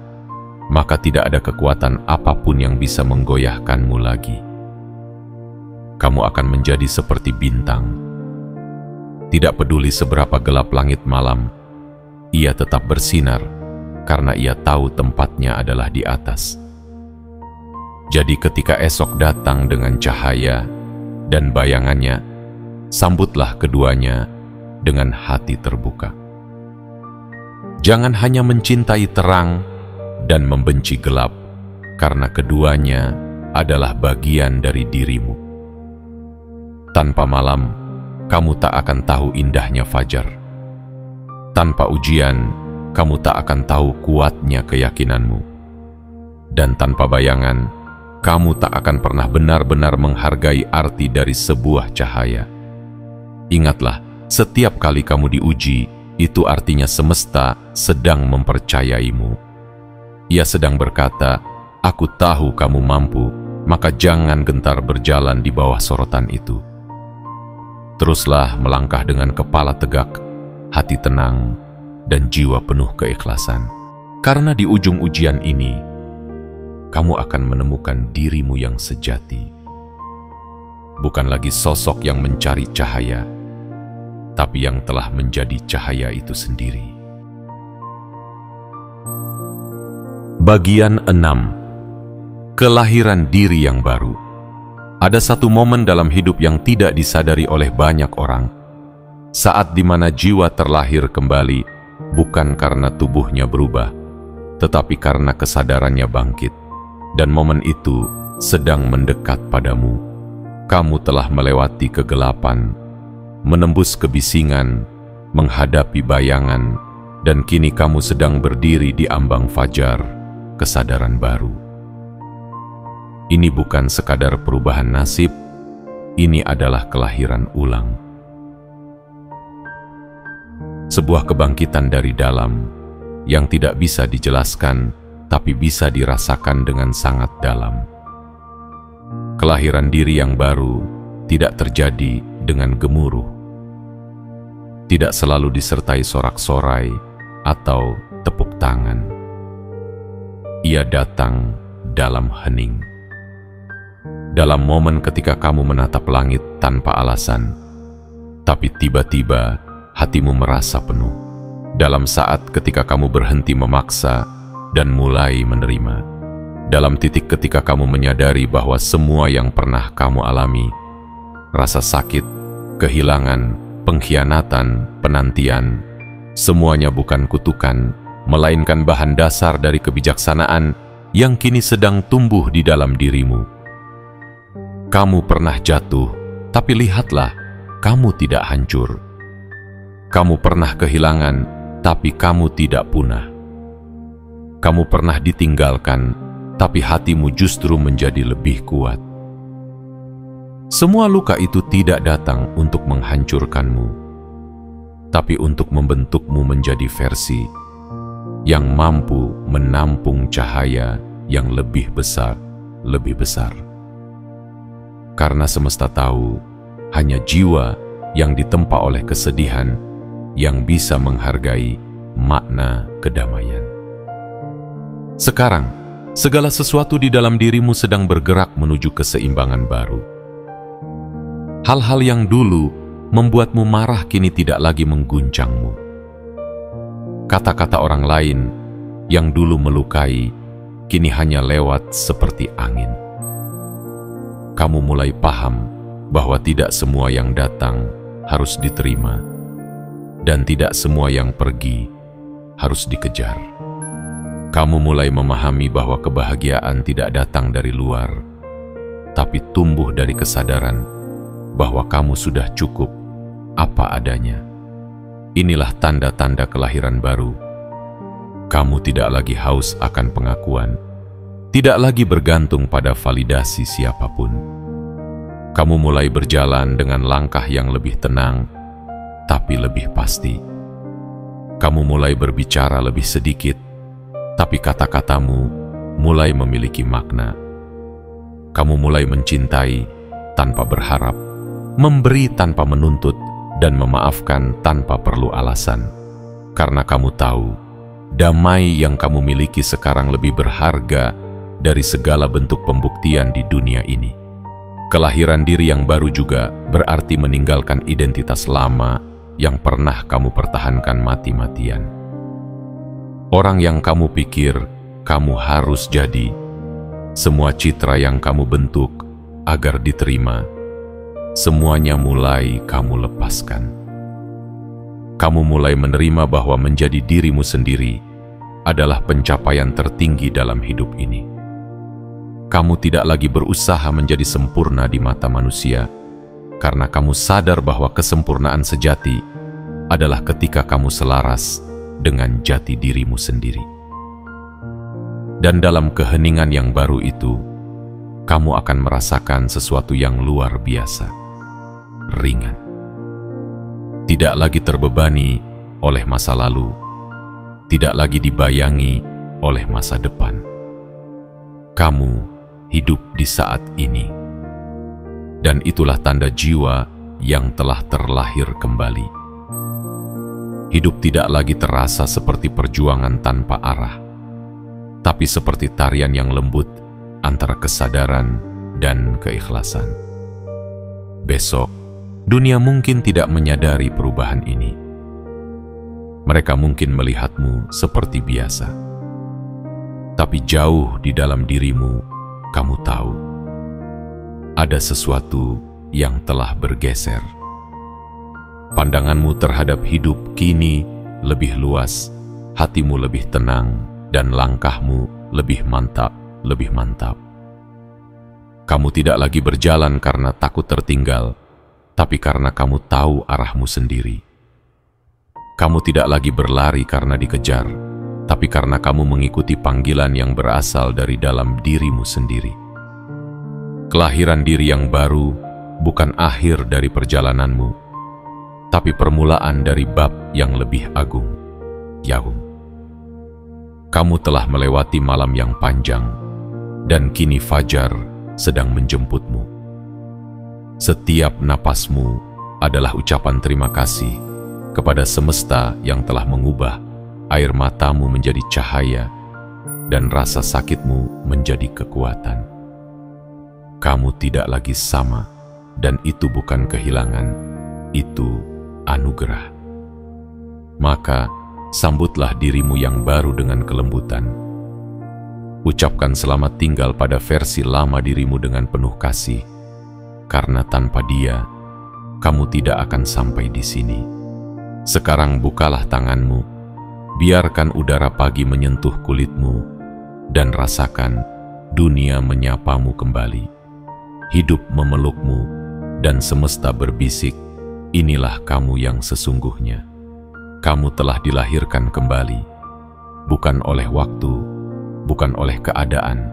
A: maka tidak ada kekuatan apapun yang bisa menggoyahkanmu lagi. Kamu akan menjadi seperti bintang. Tidak peduli seberapa gelap langit malam, ia tetap bersinar karena ia tahu tempatnya adalah di atas. Jadi ketika esok datang dengan cahaya dan bayangannya, sambutlah keduanya dengan hati terbuka. Jangan hanya mencintai terang dan membenci gelap, karena keduanya adalah bagian dari dirimu. Tanpa malam, kamu tak akan tahu indahnya fajar. Tanpa ujian, kamu tak akan tahu kuatnya keyakinanmu. Dan tanpa bayangan, kamu tak akan pernah benar-benar menghargai arti dari sebuah cahaya. Ingatlah, setiap kali kamu diuji, itu artinya semesta sedang mempercayaimu. Ia sedang berkata, "Aku tahu kamu mampu, maka jangan gentar berjalan di bawah sorotan itu." Teruslah melangkah dengan kepala tegak, hati tenang, dan jiwa penuh keikhlasan. Karena di ujung ujian ini, kamu akan menemukan dirimu yang sejati. Bukan lagi sosok yang mencari cahaya, tapi yang telah menjadi cahaya itu sendiri. Bagian 6. Kelahiran diri yang baru. Ada satu momen dalam hidup yang tidak disadari oleh banyak orang, saat di mana jiwa terlahir kembali, bukan karena tubuhnya berubah, tetapi karena kesadarannya bangkit. Dan momen itu sedang mendekat padamu. Kamu telah melewati kegelapan, menembus kebisingan, menghadapi bayangan, dan kini kamu sedang berdiri di ambang fajar, kesadaran baru. Ini bukan sekadar perubahan nasib, ini adalah kelahiran ulang. Sebuah kebangkitan dari dalam yang tidak bisa dijelaskan, tapi bisa dirasakan dengan sangat dalam. Kelahiran diri yang baru tidak terjadi dengan gemuruh, tidak selalu disertai sorak-sorai atau tepuk tangan. Ia datang dalam hening. Dalam momen ketika kamu menatap langit tanpa alasan, tapi tiba-tiba hatimu merasa penuh. Dalam saat ketika kamu berhenti memaksa dan mulai menerima. Dalam titik ketika kamu menyadari bahwa semua yang pernah kamu alami, rasa sakit, kehilangan, pengkhianatan, penantian, semuanya bukan kutukan, melainkan bahan dasar dari kebijaksanaan yang kini sedang tumbuh di dalam dirimu. Kamu pernah jatuh, tapi lihatlah, kamu tidak hancur. Kamu pernah kehilangan, tapi kamu tidak punah. Kamu pernah ditinggalkan, tapi hatimu justru menjadi lebih kuat. Semua luka itu tidak datang untuk menghancurkanmu, tapi untuk membentukmu menjadi versi yang mampu menampung cahaya yang lebih besar, lebih besar. Karena semesta tahu, hanya jiwa yang ditempa oleh kesedihan yang bisa menghargai makna kedamaian. Sekarang, segala sesuatu di dalam dirimu sedang bergerak menuju keseimbangan baru. Hal-hal yang dulu membuatmu marah kini tidak lagi mengguncangmu. Kata-kata orang lain yang dulu melukai, kini hanya lewat seperti angin. Kamu mulai paham bahwa tidak semua yang datang harus diterima, dan tidak semua yang pergi harus dikejar. Kamu mulai memahami bahwa kebahagiaan tidak datang dari luar, tapi tumbuh dari kesadaran bahwa kamu sudah cukup apa adanya. Inilah tanda-tanda kelahiran baru. Kamu tidak lagi haus akan pengakuan, tidak lagi bergantung pada validasi siapapun. Kamu mulai berjalan dengan langkah yang lebih tenang, tapi lebih pasti. Kamu mulai berbicara lebih sedikit, tapi kata-katamu mulai memiliki makna. Kamu mulai mencintai tanpa berharap, memberi tanpa menuntut, dan memaafkan tanpa perlu alasan. Karena kamu tahu damai yang kamu miliki sekarang lebih berharga dari segala bentuk pembuktian di dunia ini. Kelahiran diri yang baru juga berarti meninggalkan identitas lama yang pernah kamu pertahankan mati-matian. Orang yang kamu pikir kamu harus jadi, semua citra yang kamu bentuk agar diterima, semuanya mulai kamu lepaskan. Kamu mulai menerima bahwa menjadi dirimu sendiri adalah pencapaian tertinggi dalam hidup ini. Kamu tidak lagi berusaha menjadi sempurna di mata manusia, karena kamu sadar bahwa kesempurnaan sejati adalah ketika kamu selaras dengan jati dirimu sendiri. Dan dalam keheningan yang baru itu, kamu akan merasakan sesuatu yang luar biasa, ringan. Tidak lagi terbebani oleh masa lalu, tidak lagi dibayangi oleh masa depan. Kamu hidup di saat ini, dan itulah tanda jiwa yang telah terlahir kembali. Hidup tidak lagi terasa seperti perjuangan tanpa arah, tapi seperti tarian yang lembut antara kesadaran dan keikhlasan. Besok, dunia mungkin tidak menyadari perubahan ini. Mereka mungkin melihatmu seperti biasa, tapi jauh di dalam dirimu, kamu tahu ada sesuatu yang telah bergeser. Pandanganmu terhadap hidup kini lebih luas, hatimu lebih tenang, dan langkahmu lebih mantap. Kamu tidak lagi berjalan karena takut tertinggal, tapi karena kamu tahu arahmu sendiri. Kamu tidak lagi berlari karena dikejar, tapi karena kamu mengikuti panggilan yang berasal dari dalam dirimu sendiri. Kelahiran diri yang baru bukan akhir dari perjalananmu, tapi permulaan dari bab yang lebih agung, Yaum. Kamu telah melewati malam yang panjang, dan kini fajar sedang menjemputmu. Setiap napasmu adalah ucapan terima kasih kepada semesta yang telah mengubah air matamu menjadi cahaya dan rasa sakitmu menjadi kekuatan. Kamu tidak lagi sama, dan itu bukan kehilangan, itu anugerah. Maka, sambutlah dirimu yang baru dengan kelembutan. Ucapkan selamat tinggal pada versi lama dirimu dengan penuh kasih, karena tanpa dia, kamu tidak akan sampai di sini. Sekarang bukalah tanganmu, biarkan udara pagi menyentuh kulitmu, dan rasakan dunia menyapamu kembali. Hidup memelukmu, dan semesta berbisik, inilah kamu yang sesungguhnya. Kamu telah dilahirkan kembali, bukan oleh waktu, bukan oleh keadaan,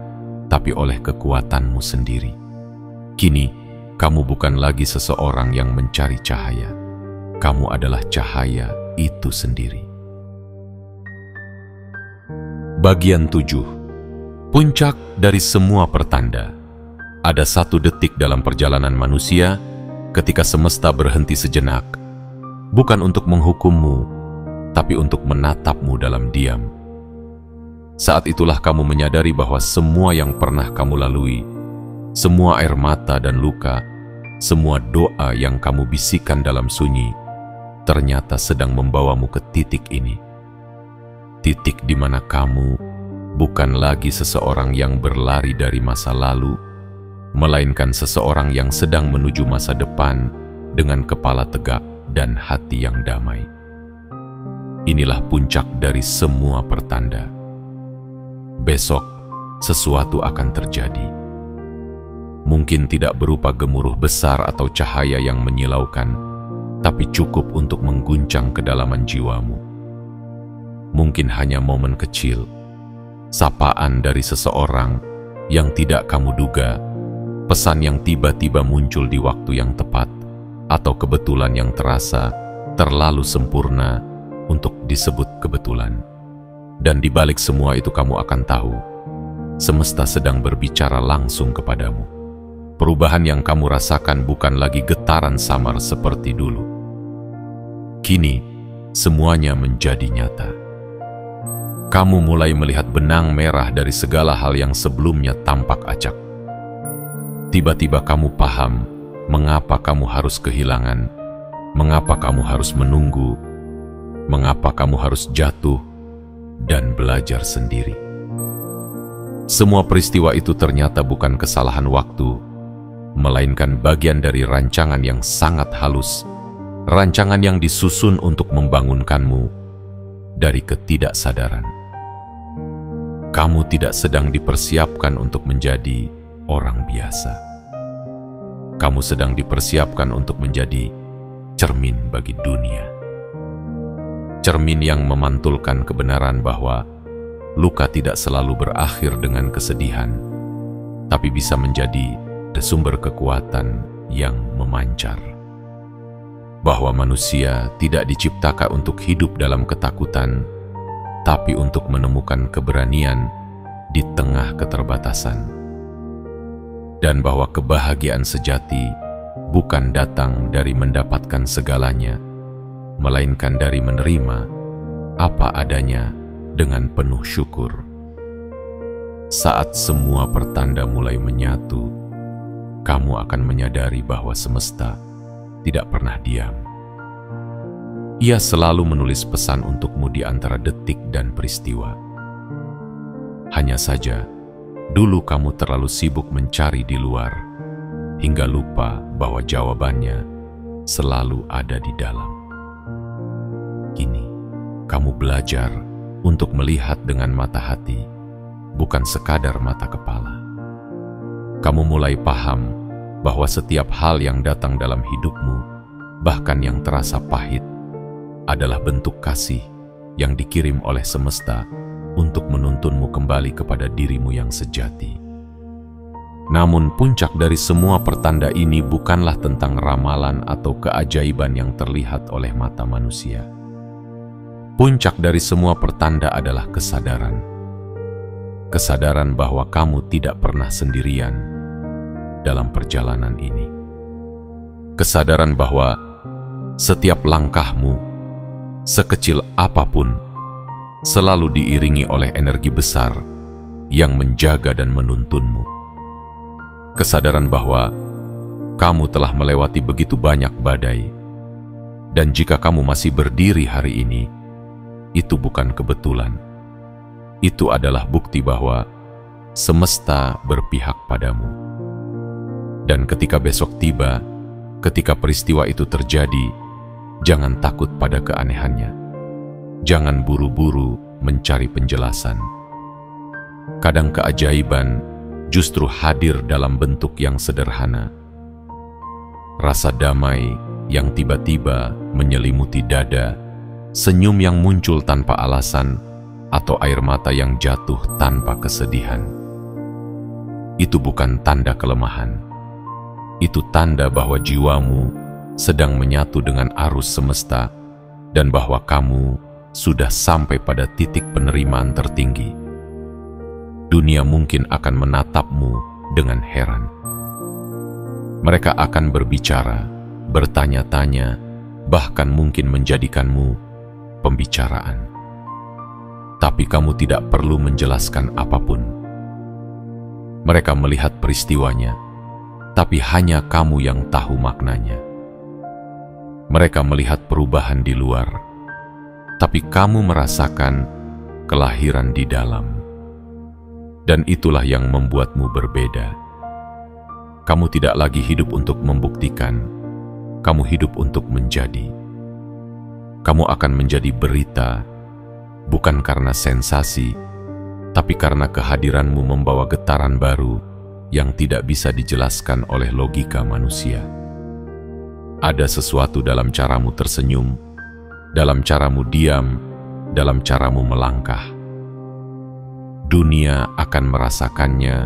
A: tapi oleh kekuatanmu sendiri. Kini, kamu bukan lagi seseorang yang mencari cahaya. Kamu adalah cahaya itu sendiri. Bagian 7. Puncak dari semua pertanda. Ada satu detik dalam perjalanan manusia ketika semesta berhenti sejenak, bukan untuk menghukummu, tapi untuk menatapmu dalam diam. Saat itulah kamu menyadari bahwa semua yang pernah kamu lalui, semua air mata dan luka, semua doa yang kamu bisikan dalam sunyi, ternyata sedang membawamu ke titik ini. Titik di mana kamu bukan lagi seseorang yang berlari dari masa lalu, melainkan seseorang yang sedang menuju masa depan dengan kepala tegak dan hati yang damai. Inilah puncak dari semua pertanda. Besok, sesuatu akan terjadi. Mungkin tidak berupa gemuruh besar atau cahaya yang menyilaukan, tapi cukup untuk mengguncang kedalaman jiwamu. Mungkin hanya momen kecil, sapaan dari seseorang yang tidak kamu duga, pesan yang tiba-tiba muncul di waktu yang tepat, atau kebetulan yang terasa terlalu sempurna untuk disebut kebetulan. Dan di balik semua itu kamu akan tahu, semesta sedang berbicara langsung kepadamu. Perubahan yang kamu rasakan bukan lagi getaran samar seperti dulu. Kini, semuanya menjadi nyata. kamu mulai melihat benang merah dari segala hal yang sebelumnya tampak acak. Tiba-tiba kamu paham mengapa kamu harus kehilangan, mengapa kamu harus menunggu, mengapa kamu harus jatuh dan belajar sendiri. Semua peristiwa itu ternyata bukan kesalahan waktu, melainkan bagian dari rancangan yang sangat halus, rancangan yang disusun untuk membangunkanmu dari ketidaksadaran. Kamu tidak sedang dipersiapkan untuk menjadi orang biasa. Kamu sedang dipersiapkan untuk menjadi cermin bagi dunia. Cermin yang memantulkan kebenaran bahwa luka tidak selalu berakhir dengan kesedihan, tapi bisa menjadi sumber kekuatan yang memancar. Bahwa manusia tidak diciptakan untuk hidup dalam ketakutan, tapi untuk menemukan keberanian di tengah keterbatasan. Dan bahwa kebahagiaan sejati bukan datang dari mendapatkan segalanya, melainkan dari menerima apa adanya dengan penuh syukur. Saat semua pertanda mulai menyatu, kamu akan menyadari bahwa semesta tidak pernah diam. Ia selalu menulis pesan untukmu di antara detik dan peristiwa. Hanya saja, dulu kamu terlalu sibuk mencari di luar, hingga lupa bahwa jawabannya selalu ada di dalam. Kini, kamu belajar untuk melihat dengan mata hati, bukan sekadar mata kepala. Kamu mulai paham bahwa setiap hal yang datang dalam hidupmu, bahkan yang terasa pahit, adalah bentuk kasih yang dikirim oleh semesta untuk menuntunmu kembali kepada dirimu yang sejati. Namun puncak dari semua pertanda ini bukanlah tentang ramalan atau keajaiban yang terlihat oleh mata manusia. Puncak dari semua pertanda adalah kesadaran. Kesadaran bahwa kamu tidak pernah sendirian dalam perjalanan ini. Kesadaran bahwa setiap langkahmu, sekecil apapun, selalu diiringi oleh energi besar yang menjaga dan menuntunmu. Kesadaran bahwa kamu telah melewati begitu banyak badai, dan jika kamu masih berdiri hari ini, itu bukan kebetulan. Itu adalah bukti bahwa semesta berpihak padamu. Dan ketika besok tiba, ketika peristiwa itu terjadi, jangan takut pada keanehannya. Jangan buru-buru mencari penjelasan. Kadang keajaiban justru hadir dalam bentuk yang sederhana. Rasa damai yang tiba-tiba menyelimuti dada, senyum yang muncul tanpa alasan, atau air mata yang jatuh tanpa kesedihan. Itu bukan tanda kelemahan. Itu tanda bahwa jiwamu sedang menyatu dengan arus semesta dan bahwa kamu sudah sampai pada titik penerimaan tertinggi. Dunia mungkin akan menatapmu dengan heran. Mereka akan berbicara, bertanya-tanya, bahkan mungkin menjadikanmu pembicaraan. Tapi kamu tidak perlu menjelaskan apapun. Mereka melihat peristiwanya, tapi hanya kamu yang tahu maknanya. Mereka melihat perubahan di luar, tapi kamu merasakan kelahiran di dalam. Dan itulah yang membuatmu berbeda. Kamu tidak lagi hidup untuk membuktikan, kamu hidup untuk menjadi. Kamu akan menjadi berita, bukan karena sensasi, tapi karena kehadiranmu membawa getaran baru yang tidak bisa dijelaskan oleh logika manusia. Ada sesuatu dalam caramu tersenyum, dalam caramu diam, dalam caramu melangkah. Dunia akan merasakannya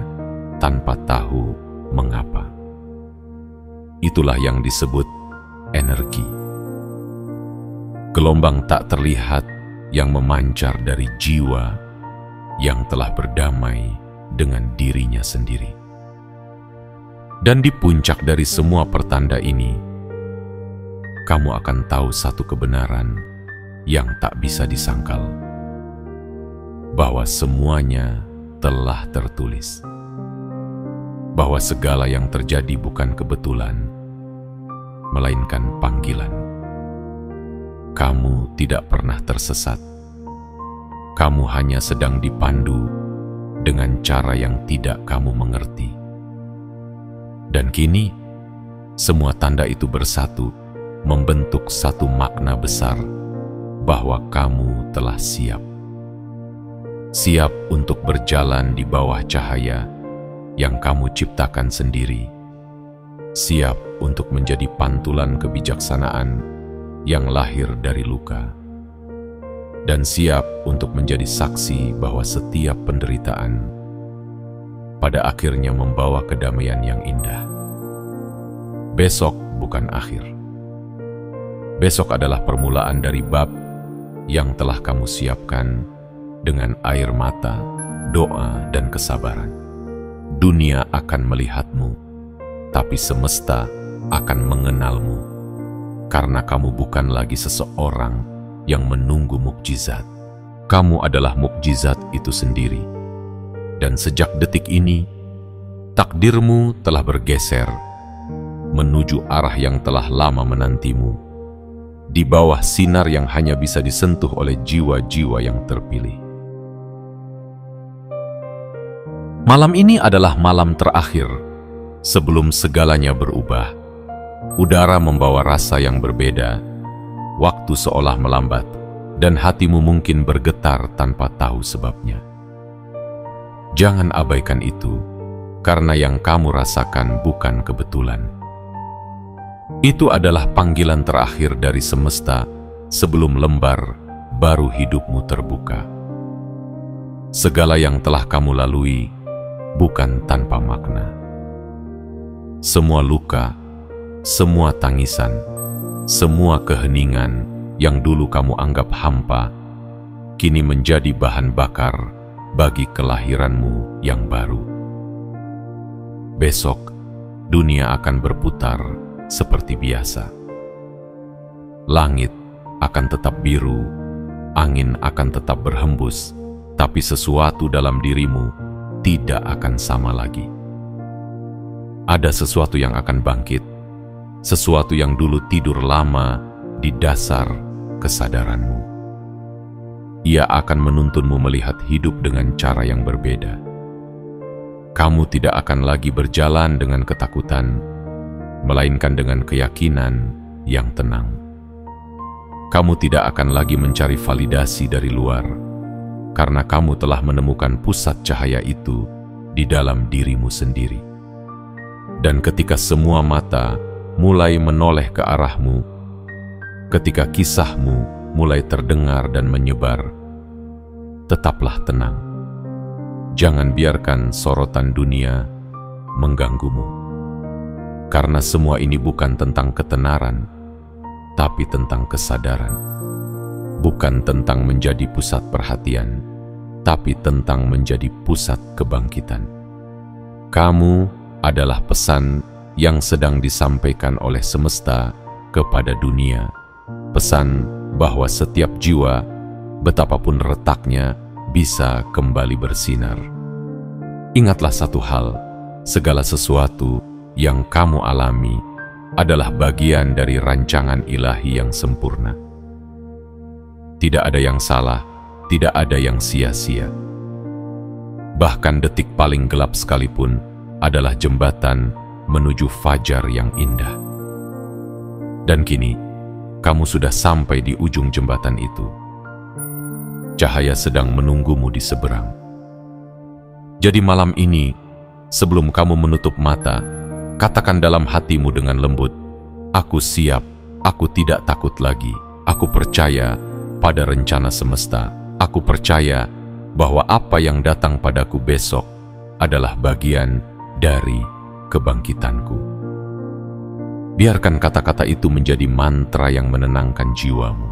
A: tanpa tahu mengapa. Itulah yang disebut energi. Gelombang tak terlihat yang memancar dari jiwa yang telah berdamai dengan dirinya sendiri. Dan di puncak dari semua pertanda ini, kamu akan tahu satu kebenaran yang tak bisa disangkal. bahwa semuanya telah tertulis, bahwa segala yang terjadi bukan kebetulan, melainkan panggilan. Kamu tidak pernah tersesat. Kamu hanya sedang dipandu dengan cara yang tidak kamu mengerti. Dan kini, semua tanda itu bersatu, membentuk satu makna besar, bahwa kamu telah siap. Siap untuk berjalan di bawah cahaya yang kamu ciptakan sendiri. Siap untuk menjadi pantulan kebijaksanaan yang lahir dari luka. Dan siap untuk menjadi saksi bahwa setiap penderitaan pada akhirnya membawa kedamaian yang indah. Besok bukan akhir. Besok adalah permulaan dari bab yang telah kamu siapkan dengan air mata, doa, dan kesabaran. Dunia akan melihatmu, tapi semesta akan mengenalmu, karena kamu bukan lagi seseorang yang menunggu mukjizat. Kamu adalah mukjizat itu sendiri. Dan sejak detik ini, takdirmu telah bergeser menuju arah yang telah lama menantimu, di bawah sinar yang hanya bisa disentuh oleh jiwa-jiwa yang terpilih. Malam ini adalah malam terakhir sebelum segalanya berubah. Udara membawa rasa yang berbeda, waktu seolah melambat, dan hatimu mungkin bergetar tanpa tahu sebabnya. Jangan abaikan itu, karena yang kamu rasakan bukan kebetulan. Itu adalah panggilan terakhir dari semesta sebelum lembar baru hidupmu terbuka. Segala yang telah kamu lalui bukan tanpa makna. Semua luka, semua tangisan, semua keheningan yang dulu kamu anggap hampa, kini menjadi bahan bakar bagi kelahiranmu yang baru. Besok, dunia akan berputar seperti biasa. Langit akan tetap biru, angin akan tetap berhembus, tapi sesuatu dalam dirimu tidak akan sama lagi. Ada sesuatu yang akan bangkit, sesuatu yang dulu tidur lama di dasar kesadaranmu. Ia akan menuntunmu melihat hidup dengan cara yang berbeda. Kamu tidak akan lagi berjalan dengan ketakutan, melainkan dengan keyakinan yang tenang. Kamu tidak akan lagi mencari validasi dari luar, karena kamu telah menemukan pusat cahaya itu di dalam dirimu sendiri. Dan ketika semua mata mulai menoleh ke arahmu, ketika kisahmu mulai terdengar dan menyebar, tetaplah tenang. Jangan biarkan sorotan dunia mengganggumu. Karena semua ini bukan tentang ketenaran, tapi tentang kesadaran. Bukan tentang menjadi pusat perhatian, tapi tentang menjadi pusat kebangkitan. Kamu adalah pesan yang sedang disampaikan oleh semesta kepada dunia. Pesan bahwa setiap jiwa, betapapun retaknya, bisa kembali bersinar. Ingatlah satu hal, segala sesuatu yang kamu alami adalah bagian dari rancangan ilahi yang sempurna. Tidak ada yang salah, tidak ada yang sia-sia. Bahkan detik paling gelap sekalipun adalah jembatan menuju fajar yang indah. Dan kini, kamu sudah sampai di ujung jembatan itu. Cahaya sedang menunggumu di seberang. Jadi malam ini, sebelum kamu menutup mata, katakan dalam hatimu dengan lembut, "Aku siap, aku tidak takut lagi. Aku percaya pada rencana semesta. Aku percaya bahwa apa yang datang padaku besok adalah bagian dari kebangkitanku." Biarkan kata-kata itu menjadi mantra yang menenangkan jiwamu.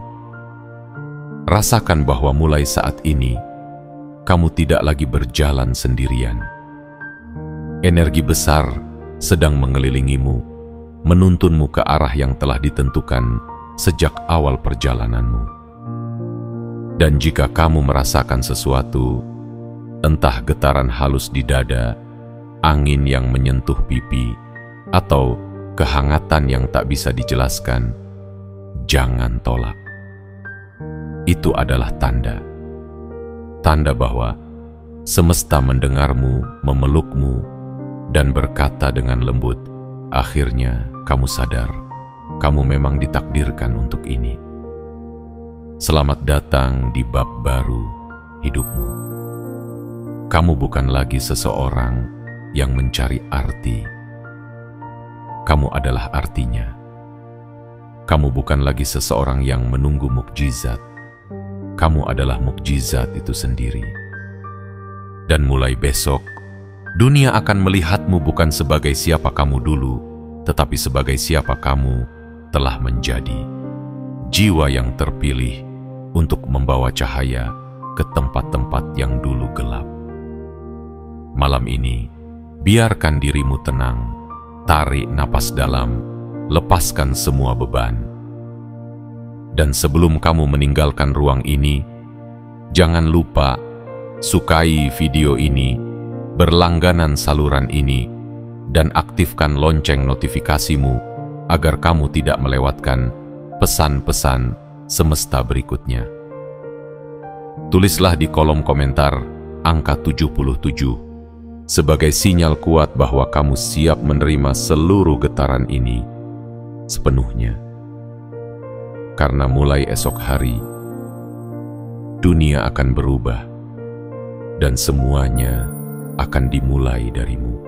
A: Rasakan bahwa mulai saat ini, kamu tidak lagi berjalan sendirian. Energi besar sedang mengelilingimu, menuntunmu ke arah yang telah ditentukan sejak awal perjalananmu. Dan jika kamu merasakan sesuatu, entah getaran halus di dada, angin yang menyentuh pipi, atau kehangatan yang tak bisa dijelaskan, jangan tolak. Itu adalah tanda bahwa semesta mendengarmu, memelukmu, dan berkata dengan lembut, akhirnya kamu sadar, kamu memang ditakdirkan untuk ini. Selamat datang di bab baru hidupmu. Kamu bukan lagi seseorang yang mencari arti. Kamu adalah artinya. Kamu bukan lagi seseorang yang menunggu mukjizat. Kamu adalah mukjizat itu sendiri. Dan mulai besok, dunia akan melihatmu bukan sebagai siapa kamu dulu, tetapi sebagai siapa kamu telah menjadi. Jiwa yang terpilih untuk membawa cahaya ke tempat-tempat yang dulu gelap. Malam ini, biarkan dirimu tenang, tarik napas dalam, lepaskan semua beban. Dan sebelum kamu meninggalkan ruang ini, jangan lupa sukai video ini, berlangganan saluran ini, dan aktifkan lonceng notifikasimu agar kamu tidak melewatkan pesan-pesan semesta berikutnya. Tulislah di kolom komentar angka 77 sebagai sinyal kuat bahwa kamu siap menerima seluruh getaran ini sepenuhnya. Karena mulai esok hari, dunia akan berubah dan semuanya akan dimulai darimu.